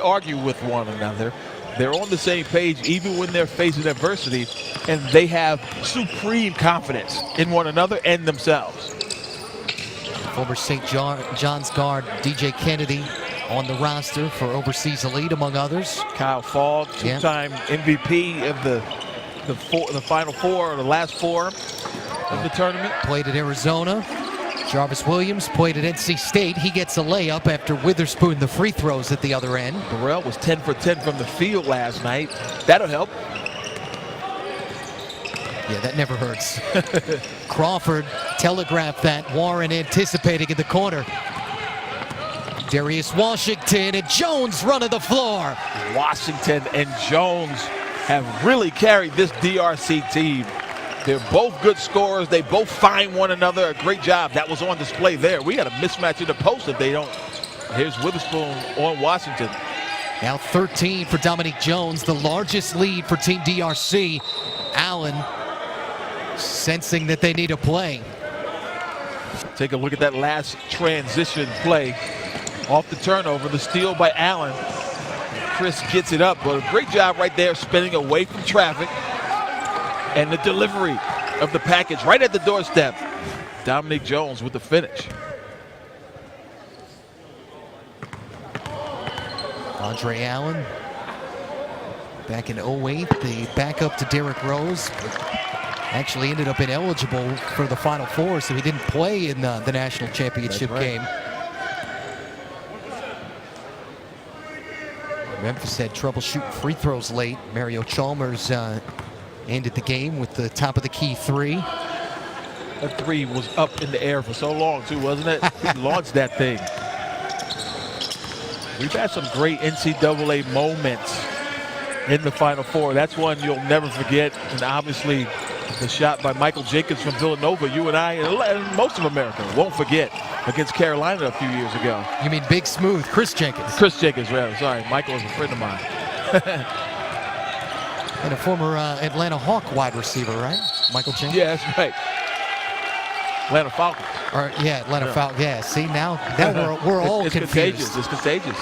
argue with one another. They're on the same page even when they're facing adversity, and they have supreme confidence in one another and themselves. Former St. John's guard DJ Kennedy on the roster for Overseas Elite, among others. Kyle Fogg, two-time MVP of the Final Four, or the last four of the tournament. Played at Arizona. Jarvis Williams played at NC State. He gets a layup after Witherspoon the free throws at the other end. Burrell was 10 for 10 from the field last night. That'll help. Yeah, that never hurts. Crawford telegraphed that. Warren anticipating in the corner. Darius Washington and Jones running the floor. Washington and Jones have really carried this DRC team. They're both good scorers. They both find one another. A great job. That was on display there. We got a mismatch in the post if they don't. Here's Witherspoon on Washington. Now 13 for Dominique Jones, the largest lead for Team DRC. Allen sensing that they need a play. Take a look at that last transition play. Off the turnover, the steal by Allen. Chris gets it up, but a great job right there spinning away from traffic. And the delivery of the package right at the doorstep. Dominique Jones with the finish. Andre Allen, back in 08, the backup to Derrick Rose. Actually ended up ineligible for the Final Four, so he didn't play in the national championship game. Memphis had trouble shooting free throws late. Mario Chalmers ended the game with the top of the key three. That three was up in the air for so long too, wasn't it? He launched that thing. We've had some great NCAA moments in the Final Four. That's one you'll never forget. And obviously the shot by Michael Jenkins from Villanova, you and I and most of America won't forget, against Carolina a few years ago. You mean Big Smooth, Chris Jenkins? Chris Jenkins, rather. Sorry, Michael is a friend of mine. And a former Atlanta Hawk wide receiver, right? Michael Jenkins? Yeah, that's right. Atlanta Falcons. Or, yeah, Atlanta Falcons. Yeah, see, now we're all it's confused. Contagious. It's contagious.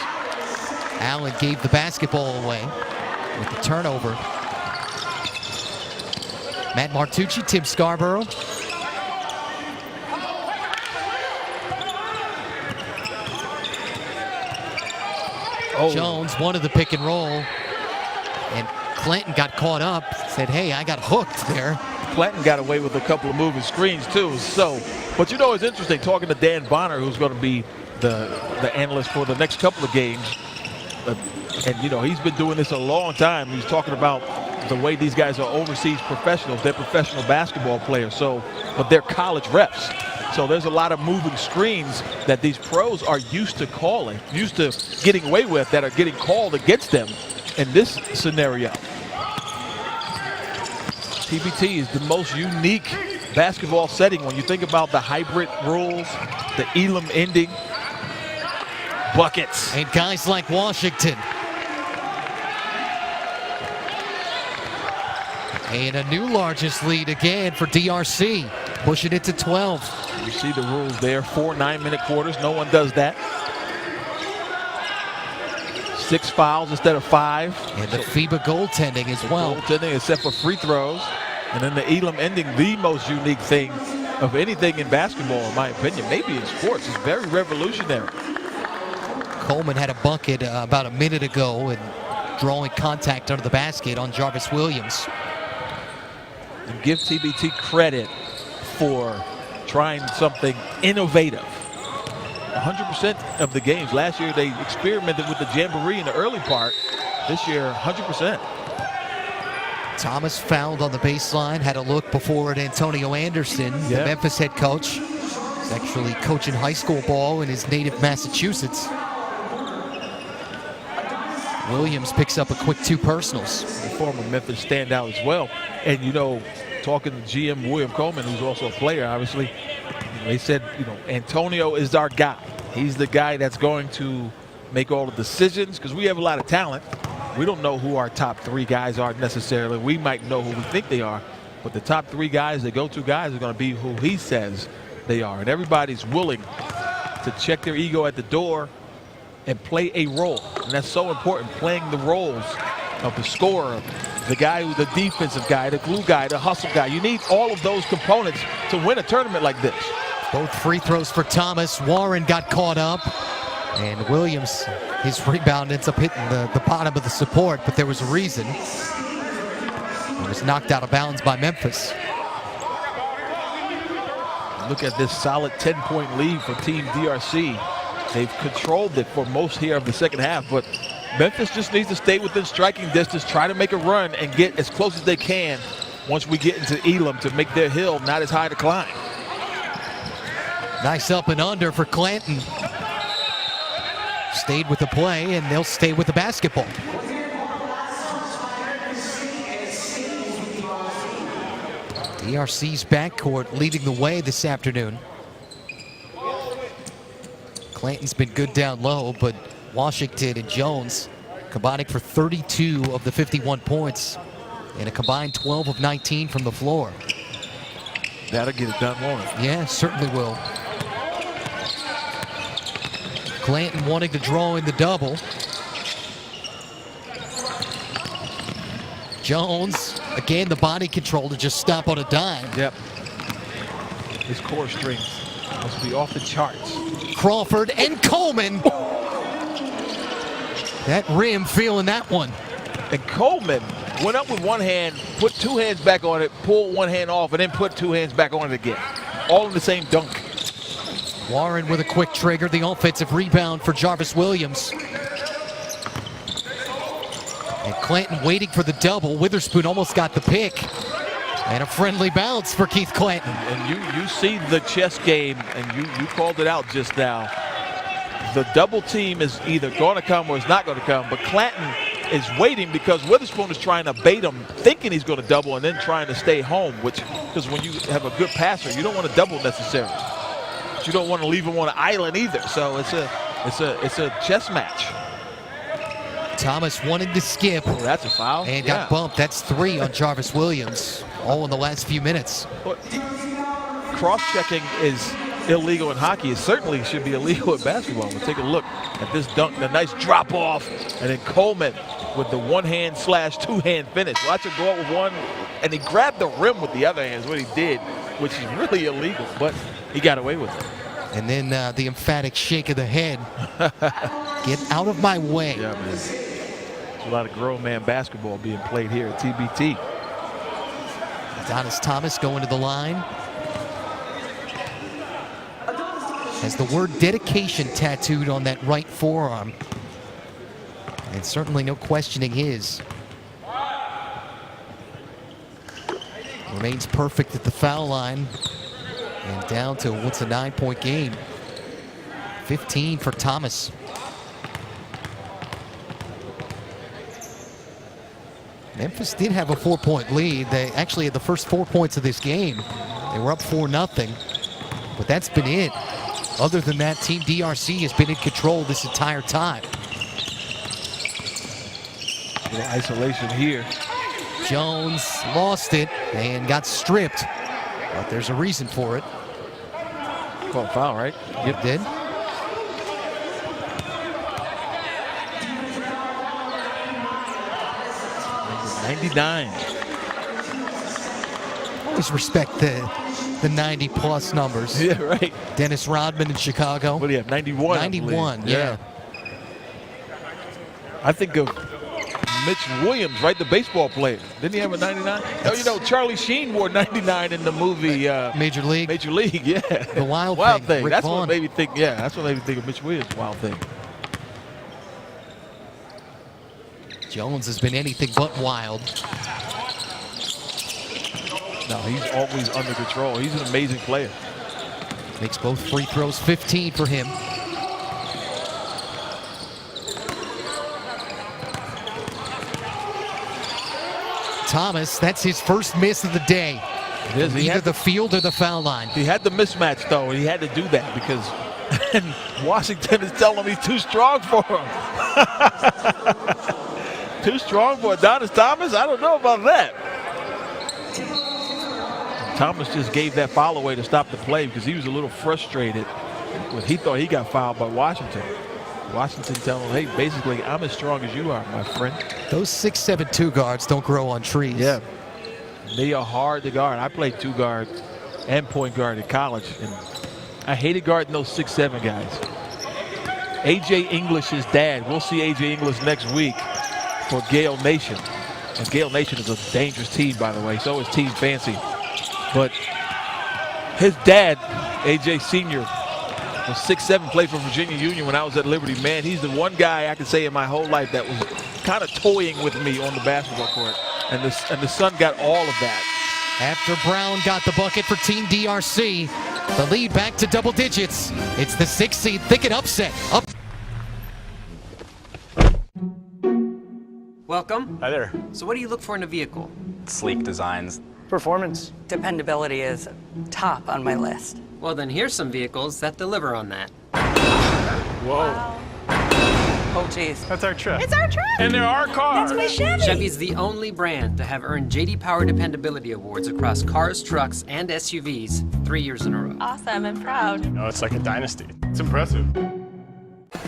Allen gave the basketball away with the turnover. Matt Martucci, Tim Scarborough. Jones wanted the pick and roll, and Clinton got caught up, said, hey, I got hooked there. Clinton got away with a couple of moving screens too. So, but you know, it's interesting talking to Dan Bonner, who's going to be the analyst for the next couple of games. And you know, he's been doing this a long time. He's talking about the way these guys are overseas professionals. They're professional basketball players, but they're college reps. So there's a lot of moving screens that these pros are used to calling, used to getting away with, that are getting called against them in this scenario. TBT is the most unique basketball setting when you think about the hybrid rules, the Elam ending, buckets. And guys like Washington. And a new largest lead again for DRC, pushing it to 12. You see the rules there, 4 9-minute quarters. No one does that. 6 fouls instead of 5. And the FIBA goaltending as well. Goaltending except for free throws. And then the Elam ending, the most unique thing of anything in basketball, in my opinion, maybe in sports. It's very revolutionary. Coleman had a bucket about a minute ago and drawing contact under the basket on Jarvis Williams. And give TBT credit for trying something innovative. 100% of the games. Last year they experimented with the jamboree in the early part. This year, 100%. Thomas fouled on the baseline, had a look before at Antonio Anderson, the Memphis head coach. He's actually coaching high school ball in his native Massachusetts. Williams picks up a quick 2 personals. The former Memphis standout as well. And you know, talking to GM William Coleman, who's also a player, obviously, they said, you know, Antonio is our guy. He's the guy that's going to make all the decisions, because we have a lot of talent. We don't know who our top 3 guys are necessarily. We might know who we think they are, but the top 3 guys, the go-to guys, are going to be who he says they are. And everybody's willing to check their ego at the door and play a role. And that's so important, playing the roles of the scorer, the guy who's the defensive guy, the glue guy, the hustle guy. You need all of those components to win a tournament like this. Both free throws for Thomas. Warren got caught up. And Williams, his rebound ends up hitting the bottom of the support, but there was a reason. It was knocked out of bounds by Memphis. Look at this solid 10-point lead for Team DRC. They've controlled it for most here of the second half, but Memphis just needs to stay within striking distance, try to make a run, and get as close as they can once we get into Elam to make their hill not as high to climb. Nice up and under for Clanton. Stayed with the play, and they'll stay with the basketball. DRC's backcourt leading the way this afternoon. Clanton's been good down low, but Washington and Jones combining for 32 of the 51 points and a combined 12 of 19 from the floor. That'll get it done, won't it? Yeah, certainly will. Clanton wanting to draw in the double. Jones, again, the body control to just stop on a dime. Yep. His core strength must be off the charts. Crawford and Coleman. That rim feeling that one. And Coleman went up with one hand, put 2 hands back on it, pulled one hand off, and then put 2 hands back on it again. All in the same dunk. Warren with a quick trigger, the offensive rebound for Jarvis Williams. And Clanton waiting for the double. Witherspoon almost got the pick. And a friendly bounce for Keith Clanton. And you see the chess game, and you called it out just now. The double team is either going to come or it's not going to come, but Clanton is waiting because Witherspoon is trying to bait him, thinking he's going to double and then trying to stay home, because when you have a good passer, you don't want to double necessarily. But you don't want to leave him on an island either. So it's a chess match. Thomas wanted to skip. Oh, that's a foul. And got bumped. That's 3 on Jarvis Williams, all in the last few minutes. Cross-checking is illegal in hockey. It certainly should be illegal in basketball. We'll take a look at this dunk, the nice drop off, and then Coleman with the one-hand / two-hand finish. Watch him go up with one, and he grabbed the rim with the other hand is what he did, which is really illegal, but he got away with it. And then the emphatic shake of the head. Get out of my way. Yeah, man. There's a lot of grown man basketball being played here at TBT. Adonis Thomas going to the line. Has the word dedication tattooed on that right forearm. And certainly no questioning his. Remains perfect at the foul line. And down to what's a 9-point game. 15 for Thomas. Memphis did have a 4-point lead. They actually had the first 4 points of this game. They were up 4-0, but that's been it. Other than that, Team DRC has been in control this entire time. A little isolation here. Jones lost it and got stripped, but there's a reason for it. Called foul, right? Yep, did. '99. Always respect the 90-plus numbers. Yeah, right. Dennis Rodman in Chicago. What do you have, 91? 91, yeah. I think of Mitch Williams, right, the baseball player. Didn't he have a 99? Oh, you know, Charlie Sheen wore 99 in the movie Major League. Major League, yeah. The Wild Thing. Rick That's Vaughn. what made me think. Yeah, that's what made me think of Mitch Williams, Wild Thing. Jones has been anything but wild. No, he's always under control. He's an amazing player. Makes both free throws, 15 for him. Thomas, that's his first miss of the day. It is. Either the field or the foul line. He had the mismatch, though, and he had to do that because Washington is telling him he's too strong for him. too strong for Adonis Thomas? I don't know about that. Thomas just gave that foul away to stop the play because he was a little frustrated when he thought he got fouled by Washington. Washington telling him, hey, basically, I'm as strong as you are, my friend. Those 6'7" guards don't grow on trees. Yeah. They are hard to guard. I played two guard and point guard in college, and I hated guarding those 6'7" guys. A.J. English's dad, we'll see A.J. English next week for Gale Nation. And Gale Nation is a dangerous team, by the way. So is Team Fancy. But his dad, A.J. Sr., was 6'7", played for Virginia Union when I was at Liberty. Man, he's the one guy I can say in my whole life that was kind of toying with me on the basketball court. And the son got all of that. After Brown got the bucket for Team DRC, the lead back to double digits. It's the 6th seed Thicket upset. Welcome. Hi there. So what do you look for in a vehicle? Sleek designs. Performance. Dependability is top on my list. Well, then here's some vehicles that deliver on that. Whoa. Oh, geez. That's our truck. It's our truck! And there are cars. That's my Chevy! Chevy's the only brand to have earned J.D. Power Dependability Awards across cars, trucks, and SUVs 3 years in a row. Awesome and proud. No, it's like a dynasty. It's impressive.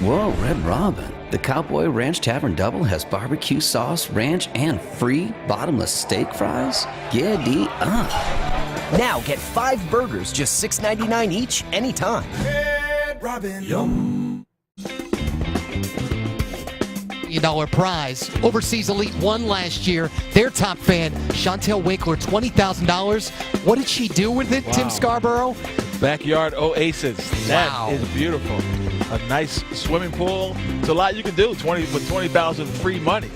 Whoa, Red Robin. The Cowboy Ranch Tavern Double has barbecue sauce, ranch, and free bottomless steak fries? Giddy up. Now get 5 burgers, just $6.99 each, anytime. Red Robin. Yum. $1 prize. Overseas Elite won last year. Their top fan, Chantel Winkler, $20,000. What did she do with it, Tim Scarborough? Backyard oasis. That is beautiful. A nice swimming pool. It's a lot you can do. 20,000 free money.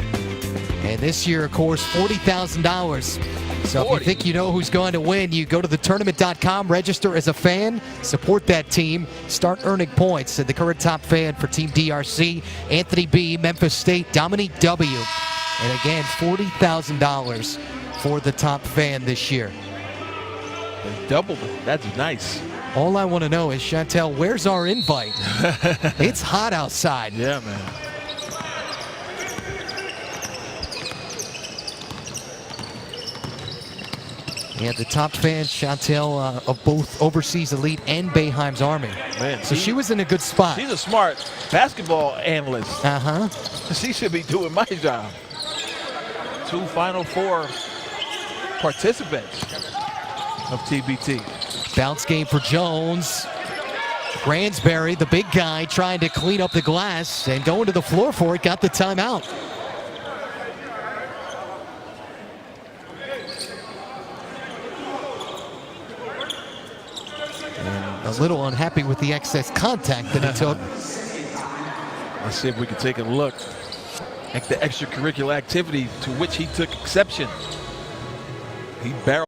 And this year, of course, $40,000. So if you think you know who's going to win, you go to thetournament.com, register as a fan, support that team, start earning points. And the current top fan for Team DRC, Anthony B., Memphis State, Dominique W. And again, $40,000 for the top fan this year. They doubled it. That's nice. All I want to know is, Chantel, where's our invite? It's hot outside. Yeah, man. Yeah, the top fan, Chantel, of both Overseas Elite and Boeheim's Army. Man, so she was in a good spot. She's a smart basketball analyst. Uh-huh. She should be doing my job. 2 Final Four participants of TBT. Bounce game for Jones. Gransberry, the big guy, trying to clean up the glass and going to the floor for it, got the timeout. A little unhappy with the excess contact that he took. Let's see if we can take a look at the extracurricular activity to which he took exception. He barreled.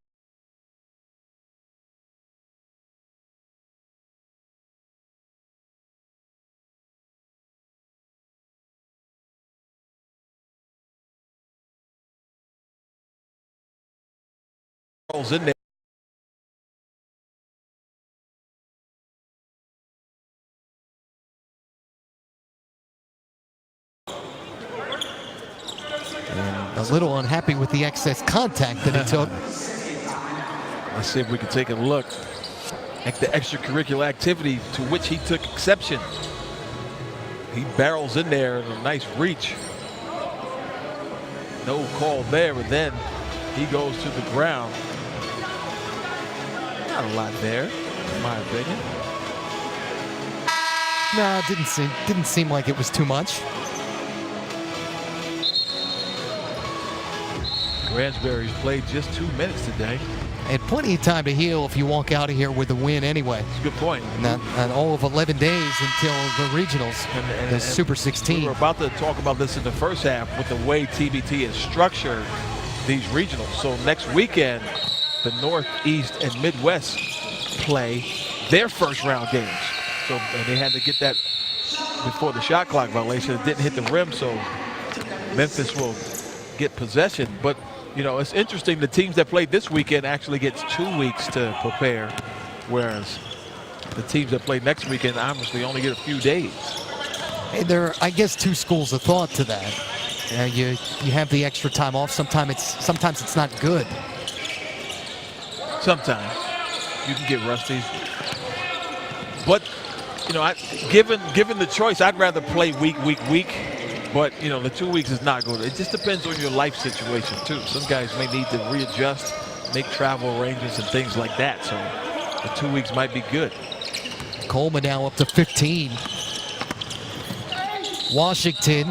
In there. A little unhappy with the excess contact that he took. Let's see if we can take a look at the extracurricular activity to which he took exception. He barrels in there in a nice reach. No call there, but then he goes to the ground. Not a lot there, in my opinion. No, it didn't seem like it was too much. Gransberry's played just 2 minutes today. And plenty of time to heal if you walk out of here with a win anyway. That's a good point. And all of 11 days until the regionals, the Super 16. We were about to talk about this in the first half with the way TBT has structured these regionals. So next weekend, the Northeast and Midwest play their first round games. So and they had to get that before the shot clock violation. It didn't hit the rim, so Memphis will get possession. But you know, it's interesting. The teams that played this weekend actually gets 2 weeks to prepare, whereas the teams that play next weekend obviously only get a few days. And there are, I guess, 2 schools of thought to that. You have the extra time off. Sometimes it's not good. Sometimes you can get rusty, but you know, given the choice, I'd rather play week. But you know, the 2 weeks is not good. It just depends on your life situation too. Some guys may need to readjust, make travel arrangements and things like that. So the 2 weeks might be good. Coleman now up to 15. Washington.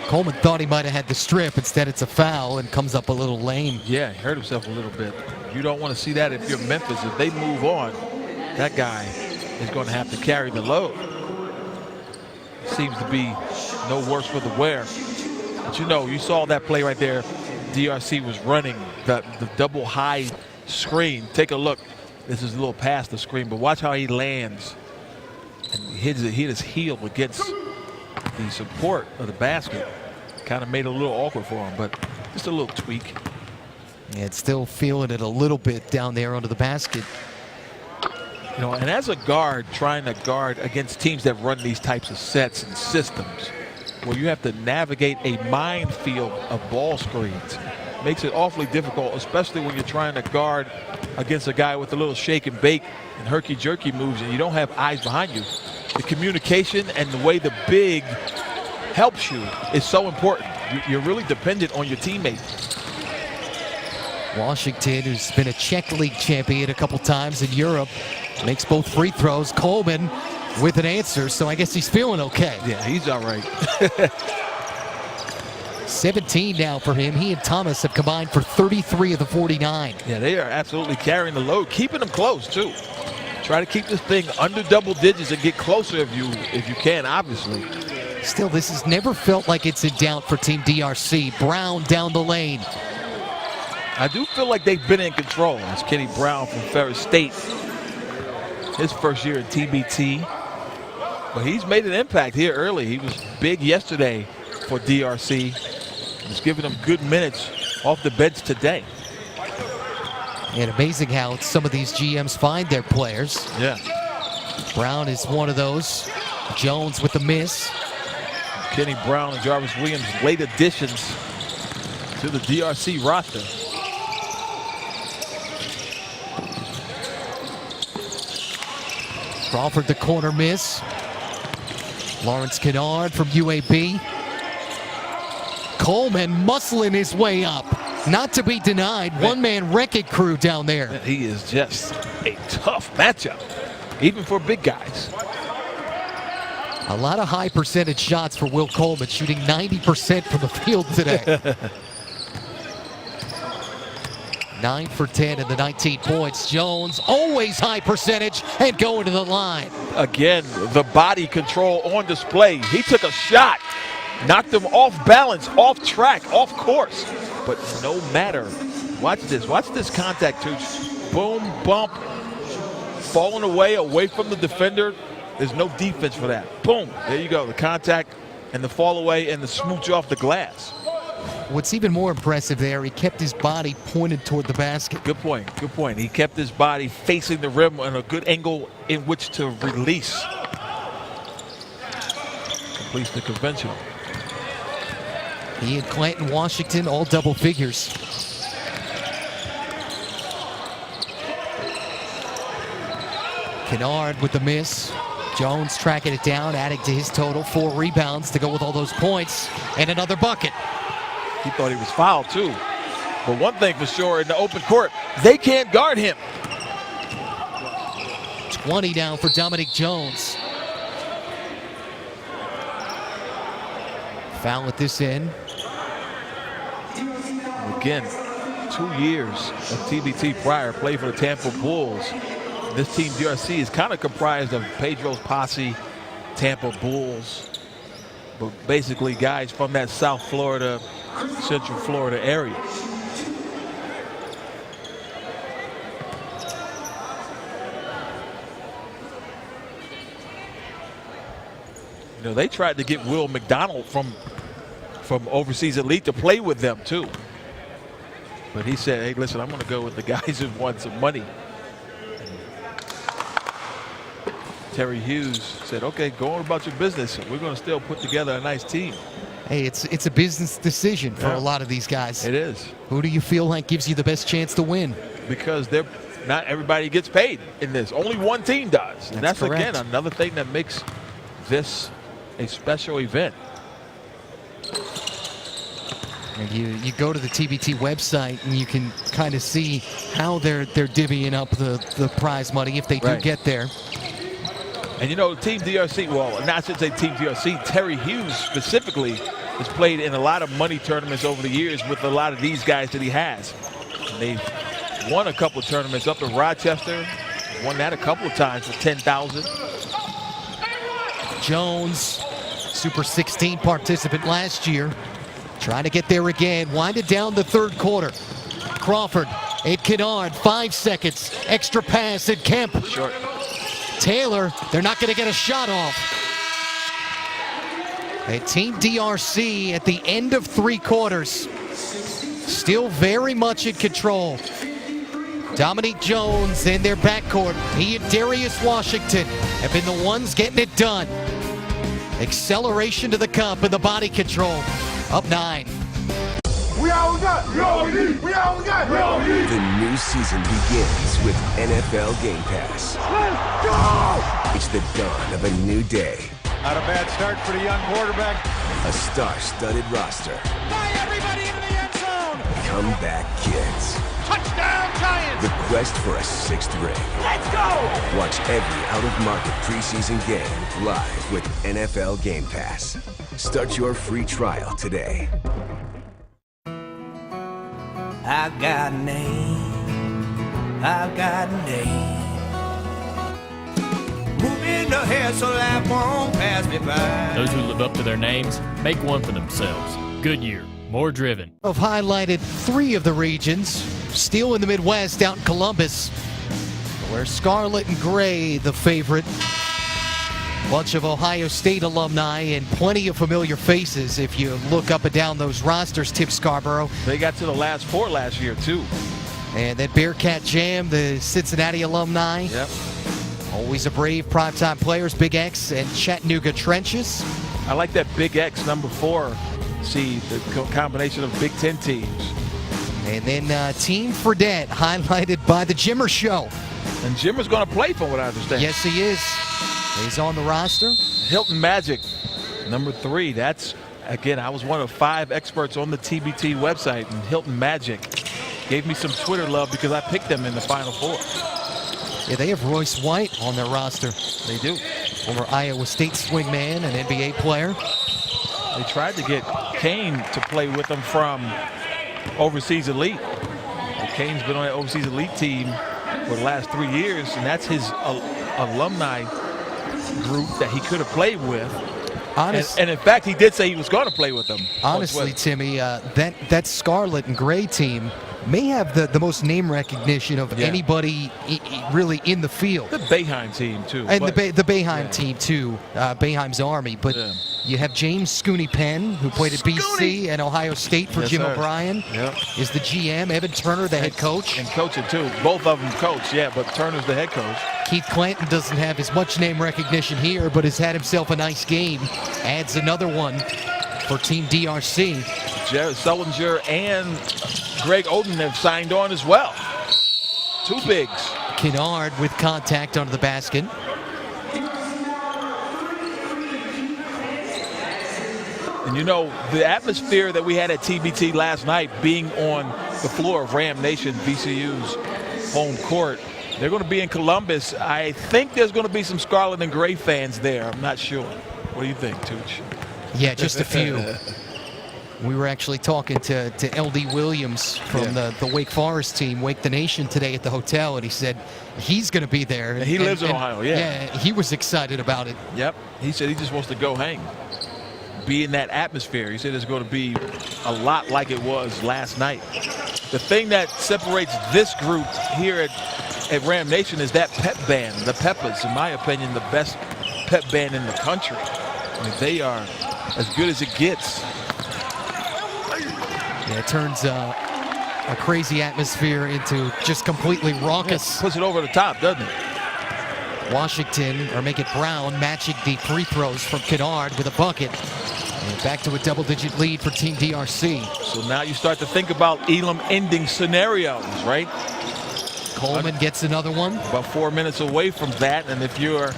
Coleman thought he might have had the strip. Instead, it's a foul and comes up a little lame. Yeah, he hurt himself a little bit. You don't want to see that if you're Memphis. If they move on, that guy is going to have to carry the load. Seems to be no worse for the wear. But you know, you saw that play right there. DRC was running the double high screen. Take a look. This is a little past the screen, but watch how he lands. And hit his heel against the support of the basket. Kind of made it a little awkward for him, but just a little tweak. Yeah, it's still feeling it a little bit down there under the basket. You know, and as a guard, trying to guard against teams that run these types of sets and systems, where you have to navigate a minefield of ball screens, makes it awfully difficult, especially when you're trying to guard against a guy with a little shake and bake and herky-jerky moves, and you don't have eyes behind you. The communication and the way the big helps you is so important. You're really dependent on your teammate. Washington, who's been a Czech League champion a couple times in Europe, makes both free throws. Coleman with an answer, so I guess he's feeling okay. Yeah, he's all right. 17 now for him. He and Thomas have combined for 33 of the 49. Yeah, they are absolutely carrying the load, keeping them close too. Try to keep this thing under double digits and get closer if you can, obviously. Still, this has never felt like it's in doubt for Team DRC. Brown down the lane. I do feel like they've been in control. It's Kenny Brown from Ferris State. His first year in TBT. But he's made an impact here early. He was big yesterday for DRC. He's giving them good minutes off the bench today. And amazing how some of these GMs find their players. Yeah. Brown is one of those. Jones with the miss. Kenny Brown and Jarvis Williams, late additions to the DRC roster. Crawford the corner miss. Lawrence Kennard from UAB. Coleman muscling his way up. Not to be denied, one-man wrecking crew down there. He is just a tough matchup, even for big guys. A lot of high percentage shots for Will Coleman, shooting 90% from the field today. 9 for 10 in the 19 points. Jones, always high percentage, and going to the line. Again, the body control on display. He took a shot, knocked him off balance, off track, off course. But no matter. Watch this contact, Tooch. Boom, bump, falling away from the defender. There's no defense for that. Boom, there you go. The contact and the fall away and the smooch off the glass. What's even more impressive there, he kept his body pointed toward the basket. Good point, good point. He kept his body facing the rim on a good angle in which to release. Completes the conventional. He and Clanton Washington, all double figures. Kennard with the miss. Jones tracking it down, adding to his total. 4 rebounds to go with all those points. And another bucket. He thought he was fouled too. But one thing for sure, in the open court, they can't guard him. 20 down for Dominic Jones. Foul at this end. Again, 2 years of TBT prior, played for the Tampa Bulls. This team, DRC, is kind of comprised of Pedro's posse, Tampa Bulls, but basically guys from that South Florida, Central Florida area. You know, they tried to get Will McDonald from Overseas Elite to play with them too. But he said, hey, listen, I'm going to go with the guys who want some money. Terry Hughes said, okay, go on about your business. We're going to still put together a nice team. Hey, it's a business decision for a lot of these guys. It is. Who do you feel like gives you the best chance to win? Because not everybody gets paid in this. Only one team does. And that's correct. again, another thing that makes this a special event. And you go to the TBT website and you can kind of see how they're divvying up the prize money if they do get there. And you know, Team DRC, well, I should say Team DRC, Terry Hughes specifically has played in a lot of money tournaments over the years with a lot of these guys that he has. And they've won a couple of tournaments up in Rochester, won that a couple of times for $10,000. Jones, Super 16 participant last year, trying to get there again. Winded down the third quarter. Crawford at Kennard, 5 seconds. Extra pass at Kemp. Short. Taylor, they're not going to get a shot off. And Team DRC at the end of 3 quarters, still very much in control. Dominique Jones in their backcourt. He and Darius Washington have been the ones getting it done. Acceleration to the cup and the body control. Up 9. We all we got. We all we need. We all we got. We all we need. The new season begins with NFL Game Pass. Let's go! It's the dawn of a new day. Not a bad start for the young quarterback. A star-studded roster. Fly everybody into the end zone. Comeback kids. Touchdown Giants. The quest for a 6th ring. Let's go! Watch every out-of-market preseason game live with NFL Game Pass. Start your free trial today. I've got a name. I've got a name. Moving ahead so life won't pass me by. Those who live up to their names make one for themselves. Goodyear, more driven. I've highlighted 3 of the regions. Still in the Midwest, out in Columbus, where Scarlet and Gray, the favorite. Bunch of Ohio State alumni and plenty of familiar faces if you look up and down those rosters, Tip Scarborough. They got to the last 4 last year, too. And then Bearcat Jam, the Cincinnati alumni. Yep. Always a brave primetime players, Big X and Chattanooga Trenches. I like that Big X number 4 seed, the combination of Big Ten teams. And then Team Fredette, highlighted by the Jimmer Show. And Jimmer's going to play, from what I understand. Yes, he is. He's on the roster. Hilton Magic, number 3. That's, again, I was one of 5 experts on the TBT website, and Hilton Magic gave me some Twitter love because I picked them in the Final 4. Yeah, they have Royce White on their roster. They do. Former Iowa State swingman, an NBA player. They tried to get Kane to play with them from Overseas Elite. Kane's been on that Overseas Elite team for the last 3 years, and that's his alumni group that he could have played with. And in fact, he did say he was going to play with them. Honestly, Timmy, that Scarlet and Gray team may have the most name recognition of anybody really in the field. The Boeheim team, too. And the Boeheim team, too. Boeheim's Army. But you have James Scooney Penn, who played at BC and Ohio State for Jim O'Brien. Yep. Is the GM. Evan Turner, the head coach. And coaching, too. Both of them coach, but Turner's the head coach. Keith Clanton doesn't have as much name recognition here, but has had himself a nice game. Adds another one for Team DRC. Jared Sullinger and Greg Oden have signed on as well. 2 bigs. Kennard with contact under the basket. And you know, the atmosphere that we had at TBT last night, being on the floor of Ram Nation, VCU's home court, they're going to be in Columbus. I think there's going to be some Scarlet and Gray fans there. I'm not sure. What do you think, Tooch? Yeah, just a few. We were actually talking to LD Williams from the Wake Forest team, Wake the Nation, today at the hotel, and he said he's going to be there. And he lives in Ohio, Yeah, he was excited about it. Yep. He said he just wants to go hang, be in that atmosphere. He said it's going to be a lot like it was last night. The thing that separates this group here at Ram Nation is that pep band. The Peppers, in my opinion, the best pep band in the country. I mean, they are as good as it gets. Yeah, it turns a crazy atmosphere into just completely raucous. Puts it over the top, doesn't it? Washington, or make it Brown, matching the free throws from Kennard with a bucket. And back to a double-digit lead for Team DRC. So now you start to think about Elam ending scenarios, right? Coleman gets another one. About 4 minutes away from that, and if you're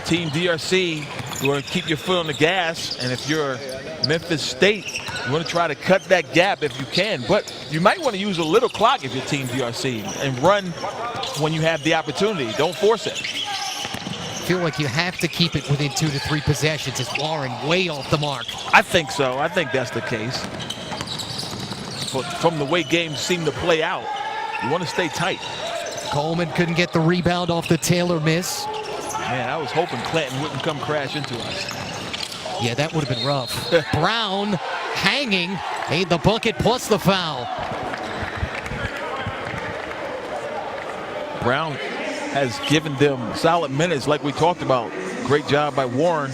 Team DRC, you want to keep your foot on the gas, and if you're Memphis State, you want to try to cut that gap if you can, but you might want to use a little clock if you're Team DRC and run when you have the opportunity. Don't force it. I feel like you have to keep it within 2 to 3 possessions. Is Warren way off the mark? I think so. I think that's the case. But from the way games seem to play out, you want to stay tight. Coleman couldn't get the rebound off the Taylor miss. Man, I was hoping Clanton wouldn't come crash into us. Yeah, that would have been rough. Brown hanging, made the bucket plus the foul. Brown has given them solid minutes like we talked about. Great job by Warren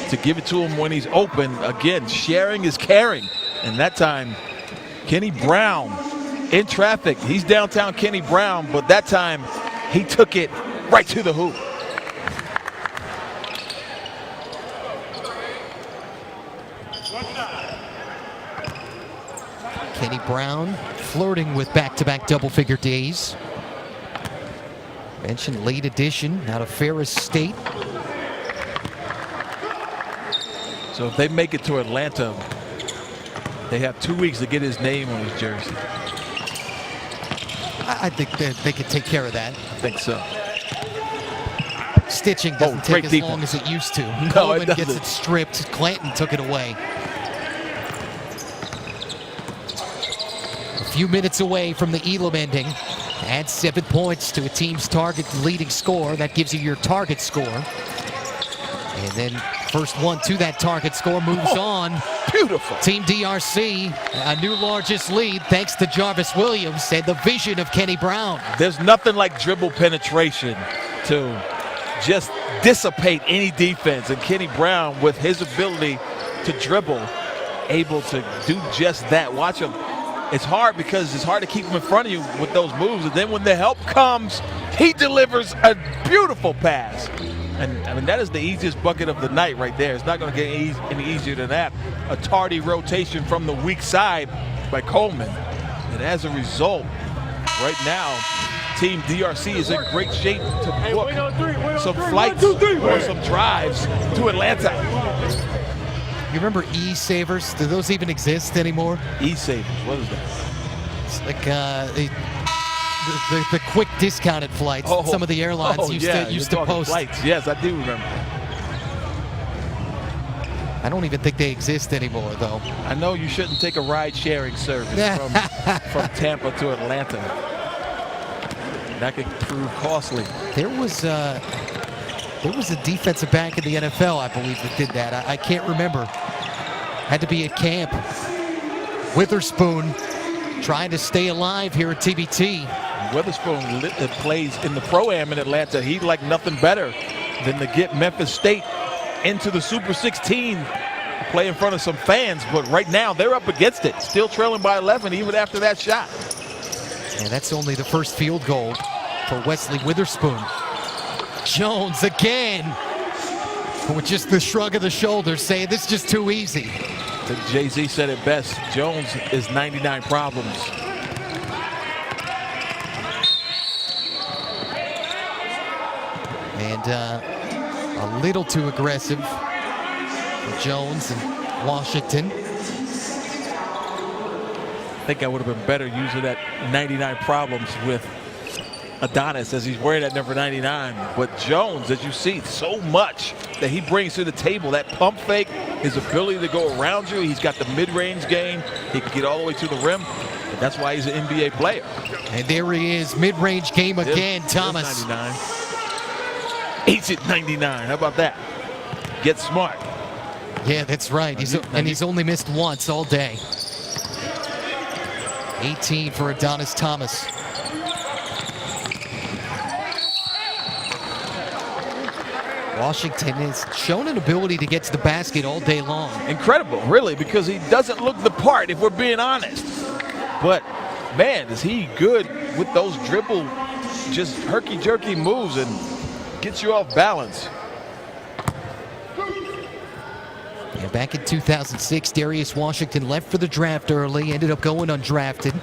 to give it to him when he's open. Again, sharing is caring. And that time, Kenny Brown in traffic. He's downtown Kenny Brown, but that time he took it right to the hoop. Kenny Brown flirting with back-to-back double-figure days. Mentioned late addition out of Ferris State. So if they make it to Atlanta, they have 2 weeks to get his name on his jersey. I think they could take care of that. I think so. Stitching doesn't take as long as it used to. No, Coleman it doesn't. gets it stripped. Clanton took it away. A few minutes away from the Elam ending. Add 7 points to a team's target leading score. That gives you your target score. And then first one to that target score moves on. Beautiful. Team DRC, a new largest lead thanks to Jarvis Williams and the vision of Kenny Brown. There's nothing like dribble penetration to just dissipate any defense. And Kenny Brown, with his ability to dribble, able to do just that. Watch him. It's hard because it's hard to keep him in front of you with those moves. And then when the help comes, he delivers a beautiful pass. And I mean, that is the easiest bucket of the night right there. It's not going to get any easier than that. A tardy rotation from the weak side by Coleman. And as a result, right now, Team DRC is in great shape to book some flights or some drives to Atlanta. You remember E-Savers? Do those even exist anymore? E-Savers, what is that? It's like the quick discounted flights. Some of the airlines used to post. Flights. Yes, I do remember. I don't even think they exist anymore, though. I know you shouldn't take a ride-sharing service from Tampa to Atlanta. That could prove costly. There was a defensive back in the NFL, I believe, that did that. I can't remember. Had to be at camp. Witherspoon trying to stay alive here at TBT. Witherspoon plays in the Pro-Am in Atlanta. He'd like nothing better than to get Memphis State into the Super 16, play in front of some fans. But right now, they're up against it. Still trailing by 11 even after that shot. And that's only the first field goal for Wesley Witherspoon. Jones again, with just the shrug of the shoulders, saying this is just too easy. I think Jay-Z said it best. Jones is 99 problems. And a little too aggressive for Jones and Washington. I think I would have been better using that 99 problems with Adonis as he's wearing that number 99. But Jones, as you see, so much that he brings to the table. That pump fake, his ability to go around you. He's got the mid-range game. He can get all the way to the rim. And that's why he's an NBA player. And there he is, mid-range game again, Thomas. 99. Agent 99. How about that? Get smart. Yeah, that's right. He's only missed once all day. 18 for Adonis Thomas. Washington has shown an ability to get to the basket all day long. Incredible, really, because he doesn't look the part, if we're being honest. But, man, is he good with those dribble, just herky-jerky moves and gets you off balance. And back in 2006, Darius Washington left for the draft early, ended up going undrafted.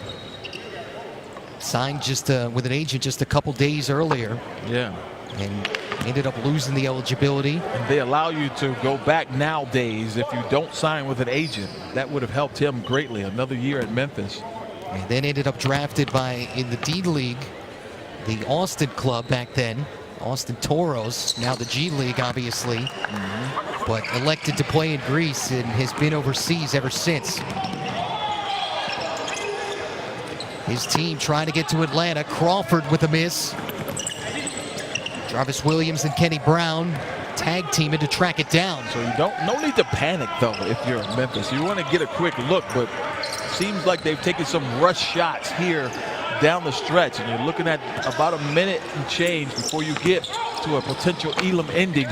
Signed just with an agent just a couple days earlier. Yeah. And ended up losing the eligibility. And they allow you to go back nowadays if you don't sign with an agent. That would have helped him greatly. Another year at Memphis. And then ended up drafted in the D League, the Austin club back then. Austin Toros, now the G League, obviously. But elected to play in Greece and has been overseas ever since. His team trying to get to Atlanta. Crawford with a miss. Jarvis Williams and Kenny Brown tag teaming to track it down. So you no need to panic though if you're in Memphis. You want to get a quick look, but it seems like they've taken some rush shots here down the stretch, and you're looking at about a minute and change before you get to a potential Elam ending.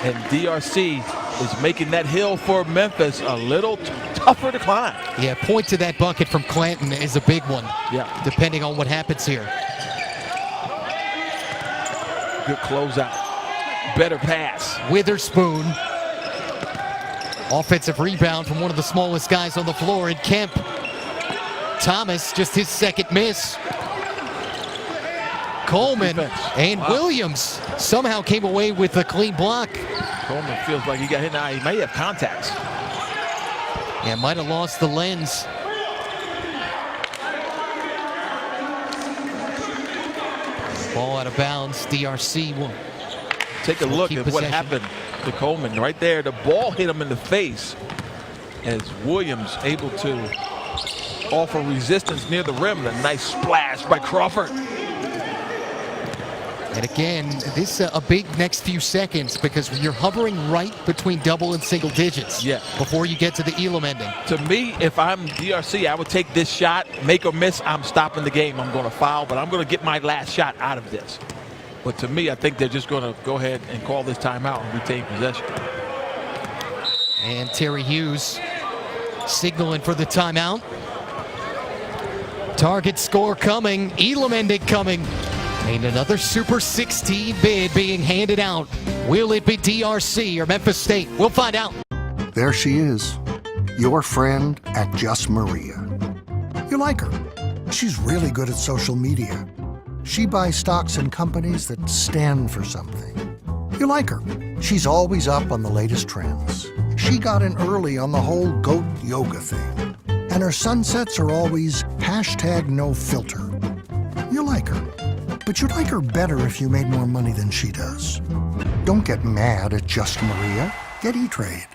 And DRC is making that hill for Memphis a little tougher to climb. Yeah, point to that bucket from Clanton is a big one. Yeah. Depending on what happens here. Good closeout. Better pass. Witherspoon. Offensive rebound from one of the smallest guys on the floor in Kemp. Thomas, just his second miss. Coleman and Williams somehow came away with a clean block. Coleman feels like he got hit now. He may have contacts. Yeah, might have lost the lens. Ball out of bounds. DRC will take a look keep at what possession. happened to Coleman right there. The ball hit him in the face as Williams able to offer resistance near the rim. And a nice splash by Crawford. And again, this a big next few seconds because you're hovering right between double and single digits before you get to the Elam ending. To me, if I'm DRC, I would take this shot, make or miss, I'm stopping the game. I'm going to foul, but I'm going to get my last shot out of this. But to me, I think they're just going to go ahead and call this timeout and retain possession. And Terry Hughes signaling for the timeout. Target score coming, Elam ending coming. And another Super 16 bid being handed out. Will it be DRC or Memphis State? We'll find out. There she is, your friend at Just Maria. You like her. She's really good at social media. She buys stocks in companies that stand for something. You like her. She's always up on the latest trends. She got in early on the whole goat yoga thing. And her sunsets are always #NoFilter. You like her. But you'd like her better if you made more money than she does. Don't get mad at Just Maria. Get E-Trade.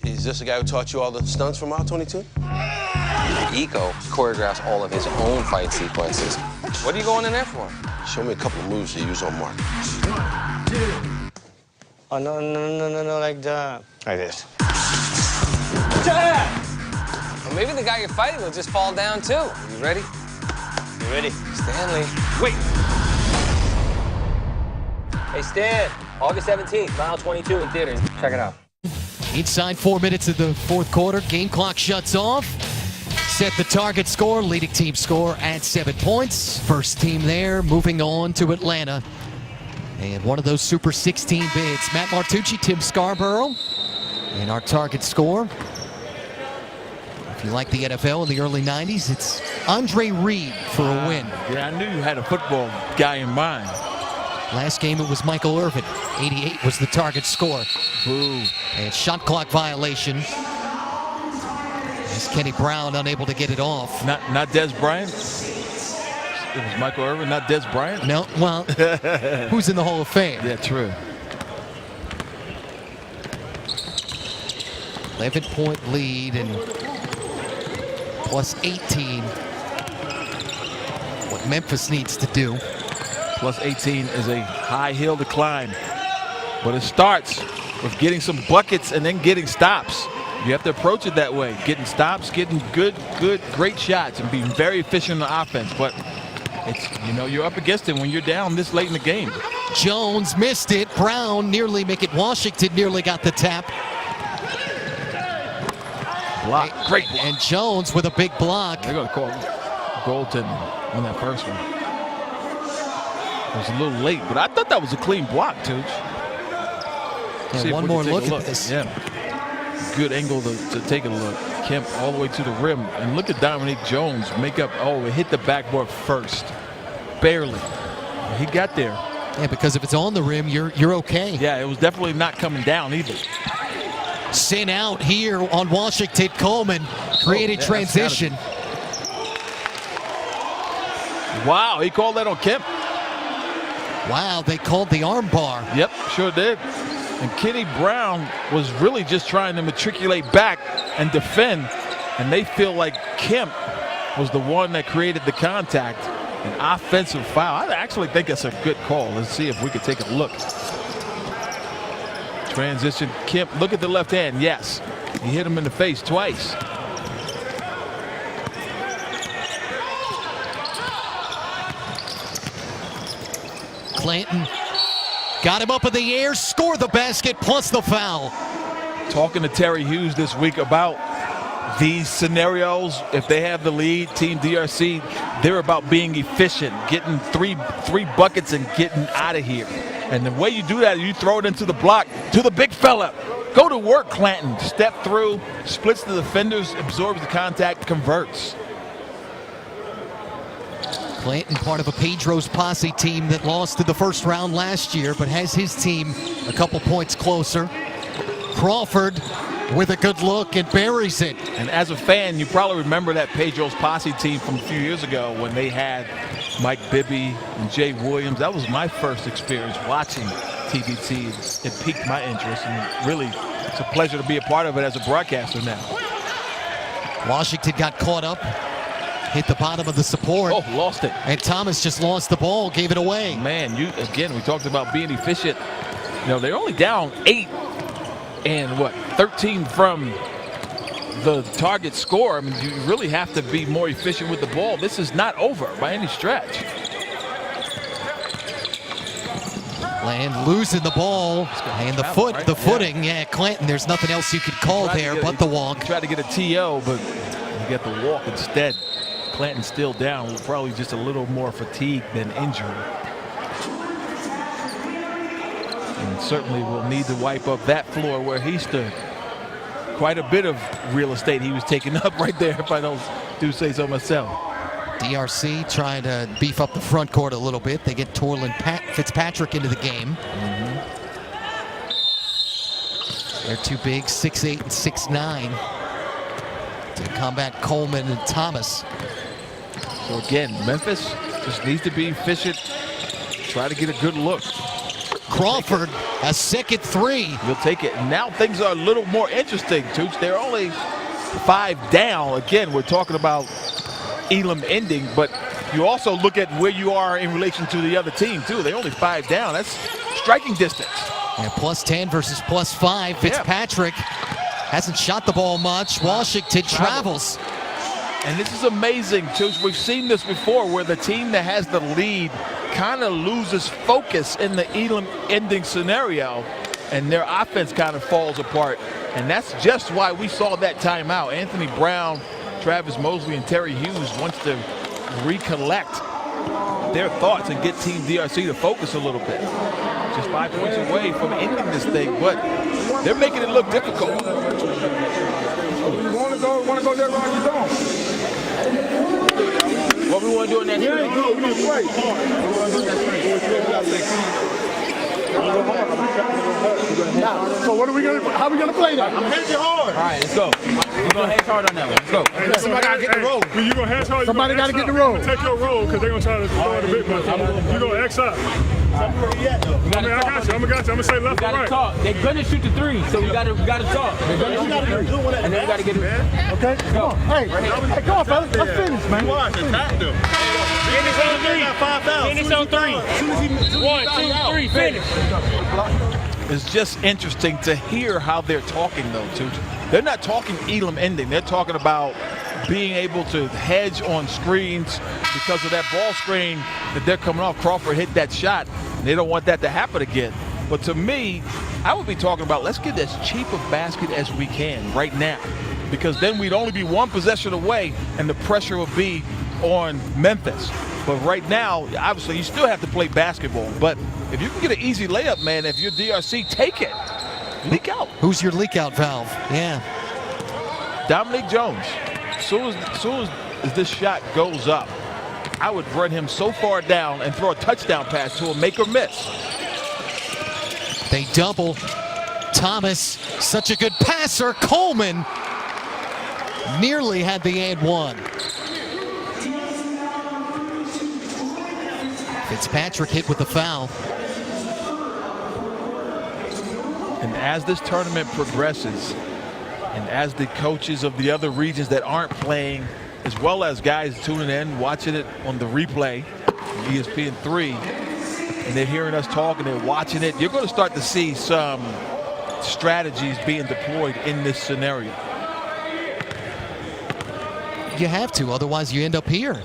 Is this the guy who taught you all the stunts from Mile 22? Eco choreographs all of his own fight sequences. What are you going in there for? Show me a couple of moves you use on Mark. Oh, no, like that. Like this. Well, maybe the guy you're fighting will just fall down, too. You ready? You ready? Stanley. Wait. Hey, Stan. August 17th, Mile 22 in theaters. Check it out. Inside 4 minutes of the fourth quarter, game clock shuts off. Set the target score, leading team score at 7 points. First team there, moving on to Atlanta. And one of those Super 16 bids, Matt Martucci, Tim Scarborough. And our target score, if you like the NFL in the early 90s, it's Andre Reed for a win. Yeah, I knew you had a football guy in mind. Last game it was Michael Irvin. 88 was the target score. Boo. And shot clock violation. As Kenny Brown unable to get it off. Not Des Bryant? It was Michael Irvin, not Des Bryant? No, well, who's in the Hall of Fame? Yeah, true. 11-point lead and plus 18. What Memphis needs to do. Plus 18 is a high hill to climb. But it starts with getting some buckets and then getting stops. You have to approach it that way. Getting stops, getting great shots, and being very efficient on offense. But it's, you're up against it when you're down this late in the game. Jones missed it. Brown nearly make it. Washington nearly got the tap. Block. Great block. And Jones with a big block. They're going to call goaltending on that first one. It was a little late, but I thought that was a clean block, Tooch. See if one we more can take look a at this. Yeah. Good angle to take a look. Kemp all the way to the rim. And look at Dominique Jones make up. Oh, it hit the backboard first. Barely. He got there. Yeah, because if it's on the rim, you're okay. Yeah, it was definitely not coming down either. Sent out here on Washington. Coleman created transition. Wow, he called that on Kemp. Wow, they called the arm bar. Yep, sure did. And Kenny Brown was really just trying to matriculate back and defend. And they feel like Kemp was the one that created the contact. An offensive foul. I actually think that's a good call. Let's see if we could take a look. Transition. Kemp, look at the left hand. Yes, he hit him in the face twice. Clanton got him up in the air, scored the basket plus the foul. Talking to Terry Hughes this week about these scenarios. If they have the lead, Team DRC, they're about being efficient, getting three buckets and getting out of here. And the way you do that, you throw it into the block to the big fella. Go to work, Clanton. Step through, splits the defenders, absorbs the contact, converts. Clanton, part of a Pedro's posse team that lost in the first round last year, but has his team a couple points closer. Crawford with a good look and buries it. And as a fan, you probably remember that Pedro's posse team from a few years ago when they had Mike Bibby and Jay Williams. That was my first experience watching TBT. It piqued my interest, and really, it's a pleasure to be a part of it as a broadcaster now. Washington got caught up, hit the bottom of the support. Oh, lost it. And Thomas just lost the ball, gave it away. Man, we talked about being efficient. You know, they're only down 8 and 13 from the target score. I mean, you really have to be more efficient with the ball. This is not over by any stretch. Land losing the ball, and the footing. Yeah, Clanton, there's nothing else you could call there but the walk. Tried to get a TO, but you get the walk instead. Clanton still down, probably just a little more fatigue than injury. And certainly will need to wipe up that floor where he stood. Quite a bit of real estate he was taking up right there, if I don't do say so myself. DRC trying to beef up the front court a little bit. They get Torlin Fitzpatrick into the game. They're too big, 6'8" and 6'9", to combat Coleman and Thomas. So again, Memphis just needs to be efficient. Try to get a good look. Crawford, a second three. He'll take it. Now things are a little more interesting, Tooch. They're only 5 down. Again, we're talking about Elam ending, but you also look at where you are in relation to the other team, too. They're only 5 down. That's striking distance. Yeah, +10 versus +5. Fitzpatrick hasn't shot the ball much. Washington travels. And this is amazing, too. We've seen this before where the team that has the lead kind of loses focus in the Elam ending scenario, and their offense kind of falls apart. And that's just why we saw that timeout. Anthony Brown, Travis Mosley, and Terry Hughes wants to recollect their thoughts and get Team DRC to focus a little bit. Just 5 points away from ending this thing, but they're making it look difficult. You want to go there, Ron, you don't. What we want to do in that We need to play. So what are we gonna? How are we gonna play that? I'm hitting hard. All right, let's go. We're gonna hedge hard on that one. Let's go. Somebody gotta get the roll. You gonna hedge hard? Somebody gotta get the roll. Take your roll because they're gonna try to throw it a bit much. You gonna X up. I got you. I'm gonna say left or right. Talk. They're gonna shoot the three, so we gotta talk. They're gonna shoot the three, and then we gotta get it. Okay, come on. Hey, come on, fellas. Let's finish, man. Finish on three. Finish on three. 1, 2, 3. Finish. It's just interesting to hear how they're talking, though, too. They're not talking Elam ending. They're talking about being able to hedge on screens because of that ball screen that they're coming off. Crawford hit that shot, and they don't want that to happen again. But to me, I would be talking about let's get as cheap a basket as we can right now, because then we'd only be 1 possession away, and the pressure would be on Memphis. But right now, obviously, you still have to play basketball. But if you can get an easy layup, man, if you're DRC, take it. Leak out. Who's your leak out valve? Yeah. Dominic Jones. Soon as this shot goes up, I would run him so far down and throw a touchdown pass to him, make or miss. They double. Thomas, such a good passer. Coleman nearly had the and one. Fitzpatrick hit with the foul. And as this tournament progresses, and as the coaches of the other regions that aren't playing, as well as guys tuning in, watching it on the replay, ESPN3, and they're hearing us talking and watching it, you're going to start to see some strategies being deployed in this scenario. You have to, otherwise you end up here,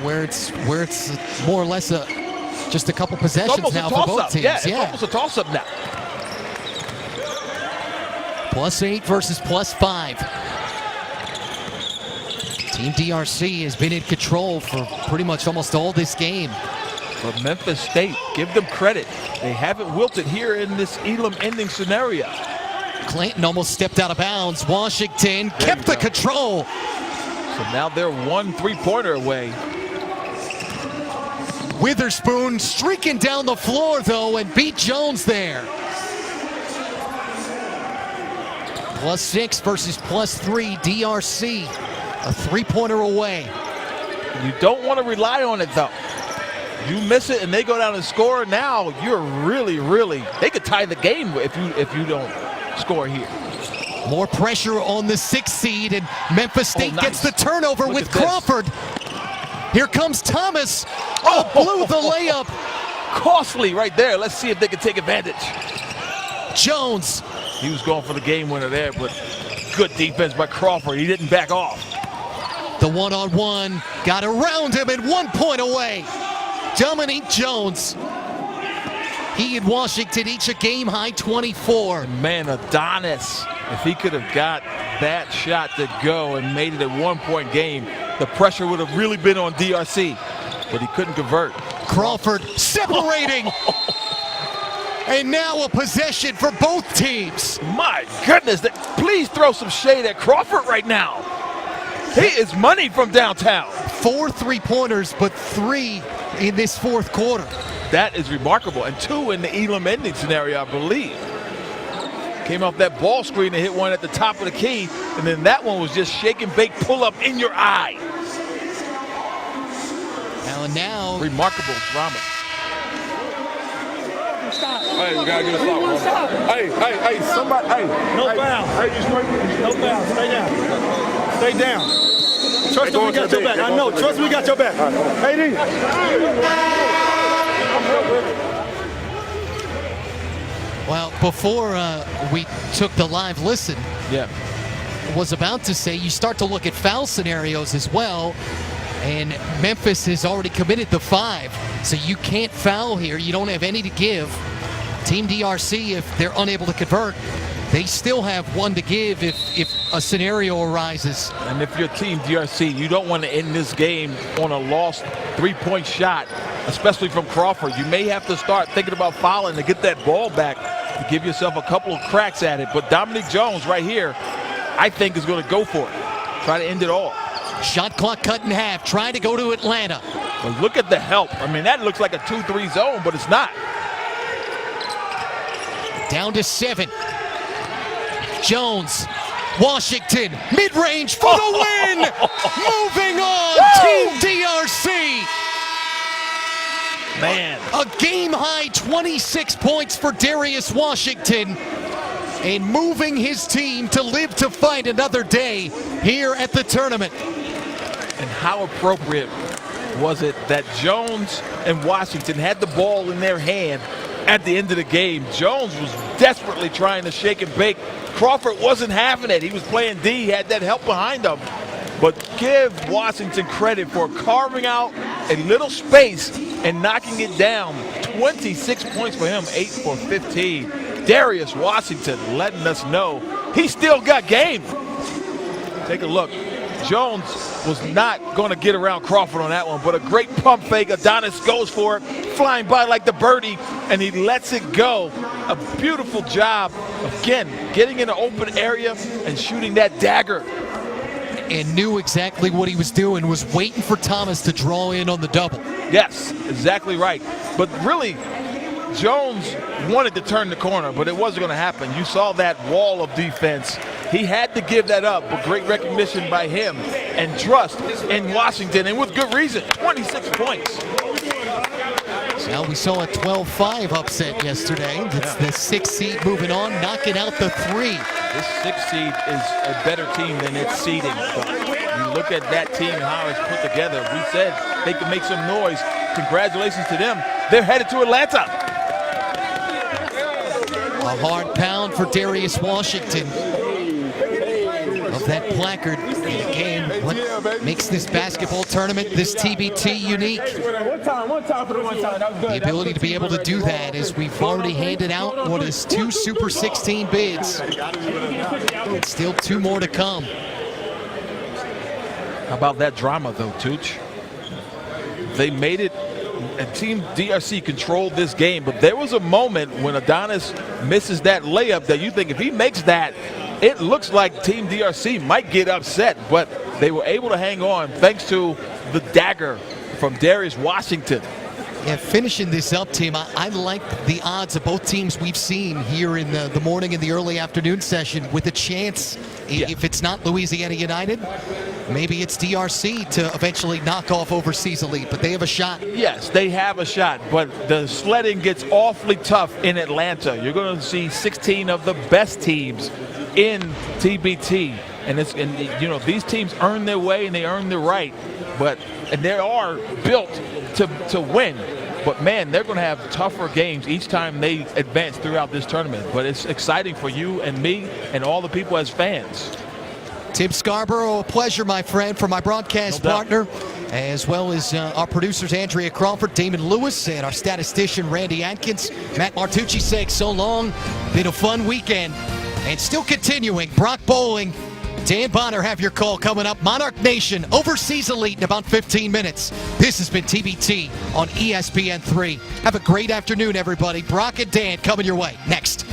where it's more or less just a couple possessions now for both teams. Yeah, it's almost a toss-up now. +8 versus +5. Team DRC has been in control for pretty much almost all this game. But Memphis State, give them credit. They haven't wilted here in this Elam ending scenario. Clanton almost stepped out of bounds. Washington kept the control. So now they're 1 3-pointer away. Witherspoon streaking down the floor, though, and beat Jones there. +6 versus +3, DRC, a 3-pointer away. You don't want to rely on it, though. You miss it and they go down and score, now you're really, they could tie the game if you don't score here. More pressure on the 6th seed, and Memphis State gets the turnover with Crawford. Here comes Thomas. Blew the layup. Costly right there. Let's see if they can take advantage. Jones. He was going for the game winner there, but good defense by Crawford. He didn't back off. The one-on-one got around him and 1 point away. Dominique Jones. He and Washington each a game-high 24. Man, Adonis, if he could have got that shot to go and made it a 1-point game, the pressure would have really been on DRC, but he couldn't convert. Crawford separating. And now a possession for both teams. My goodness, please throw some shade at Crawford right now. He is money from downtown. 4 3-pointers, but 3 in this 4th quarter. That is remarkable, and 2 in the Elam ending scenario, I believe. Came off that ball screen and hit one at the top of the key, and then that one was just shake and bake, pull up in your eye. Now remarkable drama. Hey, we gotta get a stop. Hey, somebody, No foul. No foul. Stay down. Stay down. Trust me, we got your back. I know. Trust me, we got your back. Hey, D. Well, before we took the live listen, was about to say you start to look at foul scenarios as well, and Memphis has already committed the 5, so you can't foul here. You don't have any to give. Team DRC, if they're unable to convert, they still have 1 to give if a scenario arises. And if you're Team DRC, you don't want to end this game on a lost 3-point shot, especially from Crawford. You may have to start thinking about fouling to get that ball back, to give yourself a couple of cracks at it. But Dominic Jones right here, I think, is going to go for it. Try to end it all. Shot clock cut in half, trying to go to Atlanta. But look at the help. I mean, that looks like a 2-3 zone, but it's not. Down to 7. Jones, Washington, mid-range for the win! Moving on, Team DRC! Man. A game-high 26 points for Darius Washington, and moving his team to live to fight another day here at the tournament. And how appropriate was it that Jones and Washington had the ball in their hand at the end of the game? Jones was desperately trying to shake and bake. Crawford wasn't having it. He was playing D, he had that help behind him. But give Washington credit for carving out a little space and knocking it down. 26 points for him, 8 for 15. Darius Washington letting us know he still got game. Take a look. Jones was not going to get around Crawford on that one, but a great pump fake. Adonis goes for it, flying by like the birdie, and he lets it go. a beautiful job, again, getting in an open area and shooting that dagger. And knew exactly what he was doing, was waiting for Thomas to draw in on the double. Yes, exactly right. But really, Jones wanted to turn the corner, but it wasn't going to happen. You saw that wall of defense. He had to give that up, but great recognition by him and trust in Washington, and with good reason. 26 points. Now we saw a 12-5 upset yesterday. It's the 6th seed moving on, knocking out the 3. This 6th seed is a better team than its seeding. But you look at that team and how it's put together. We said they could make some noise. Congratulations to them. They're headed to Atlanta. A hard pound for Darius Washington. Of that placard, again, what makes this basketball tournament, this TBT, unique. The ability to be able to do that, as we've already handed out what is 2 Super 16 bids. And still 2 more to come. How about that drama, though, Tooch? They made it, and Team DRC controlled this game, but there was a moment when Adonis misses that layup that you think if he makes that, it looks like Team DRC might get upset, but they were able to hang on thanks to the dagger from Darius Washington. Yeah, finishing this up, Tim, I like the odds of both teams we've seen here in the morning and the early afternoon session with a chance, if it's not Louisiana United, maybe it's DRC to eventually knock off Overseas Elite, but they have a shot. Yes, they have a shot, but the sledding gets awfully tough in Atlanta. You're going to see 16 of the best teams in TBT, and you know, these teams earn their way and they earn their right, and they are built to win. But man, they're going to have tougher games each time they advance throughout this tournament. But it's exciting for you and me and all the people as fans. Tim Scarborough, a pleasure, my friend, for my broadcast partner, as well as our producers Andrea Crawford, Damon Lewis, and our statistician Randy Atkins. Matt Martucci saying so long. Been a fun weekend. And still continuing, Brock Bowling, Dan Bonner have your call coming up. Monarch Nation, Overseas Elite in about 15 minutes. This has been TBT on ESPN3. Have a great afternoon, everybody. Brock and Dan coming your way next.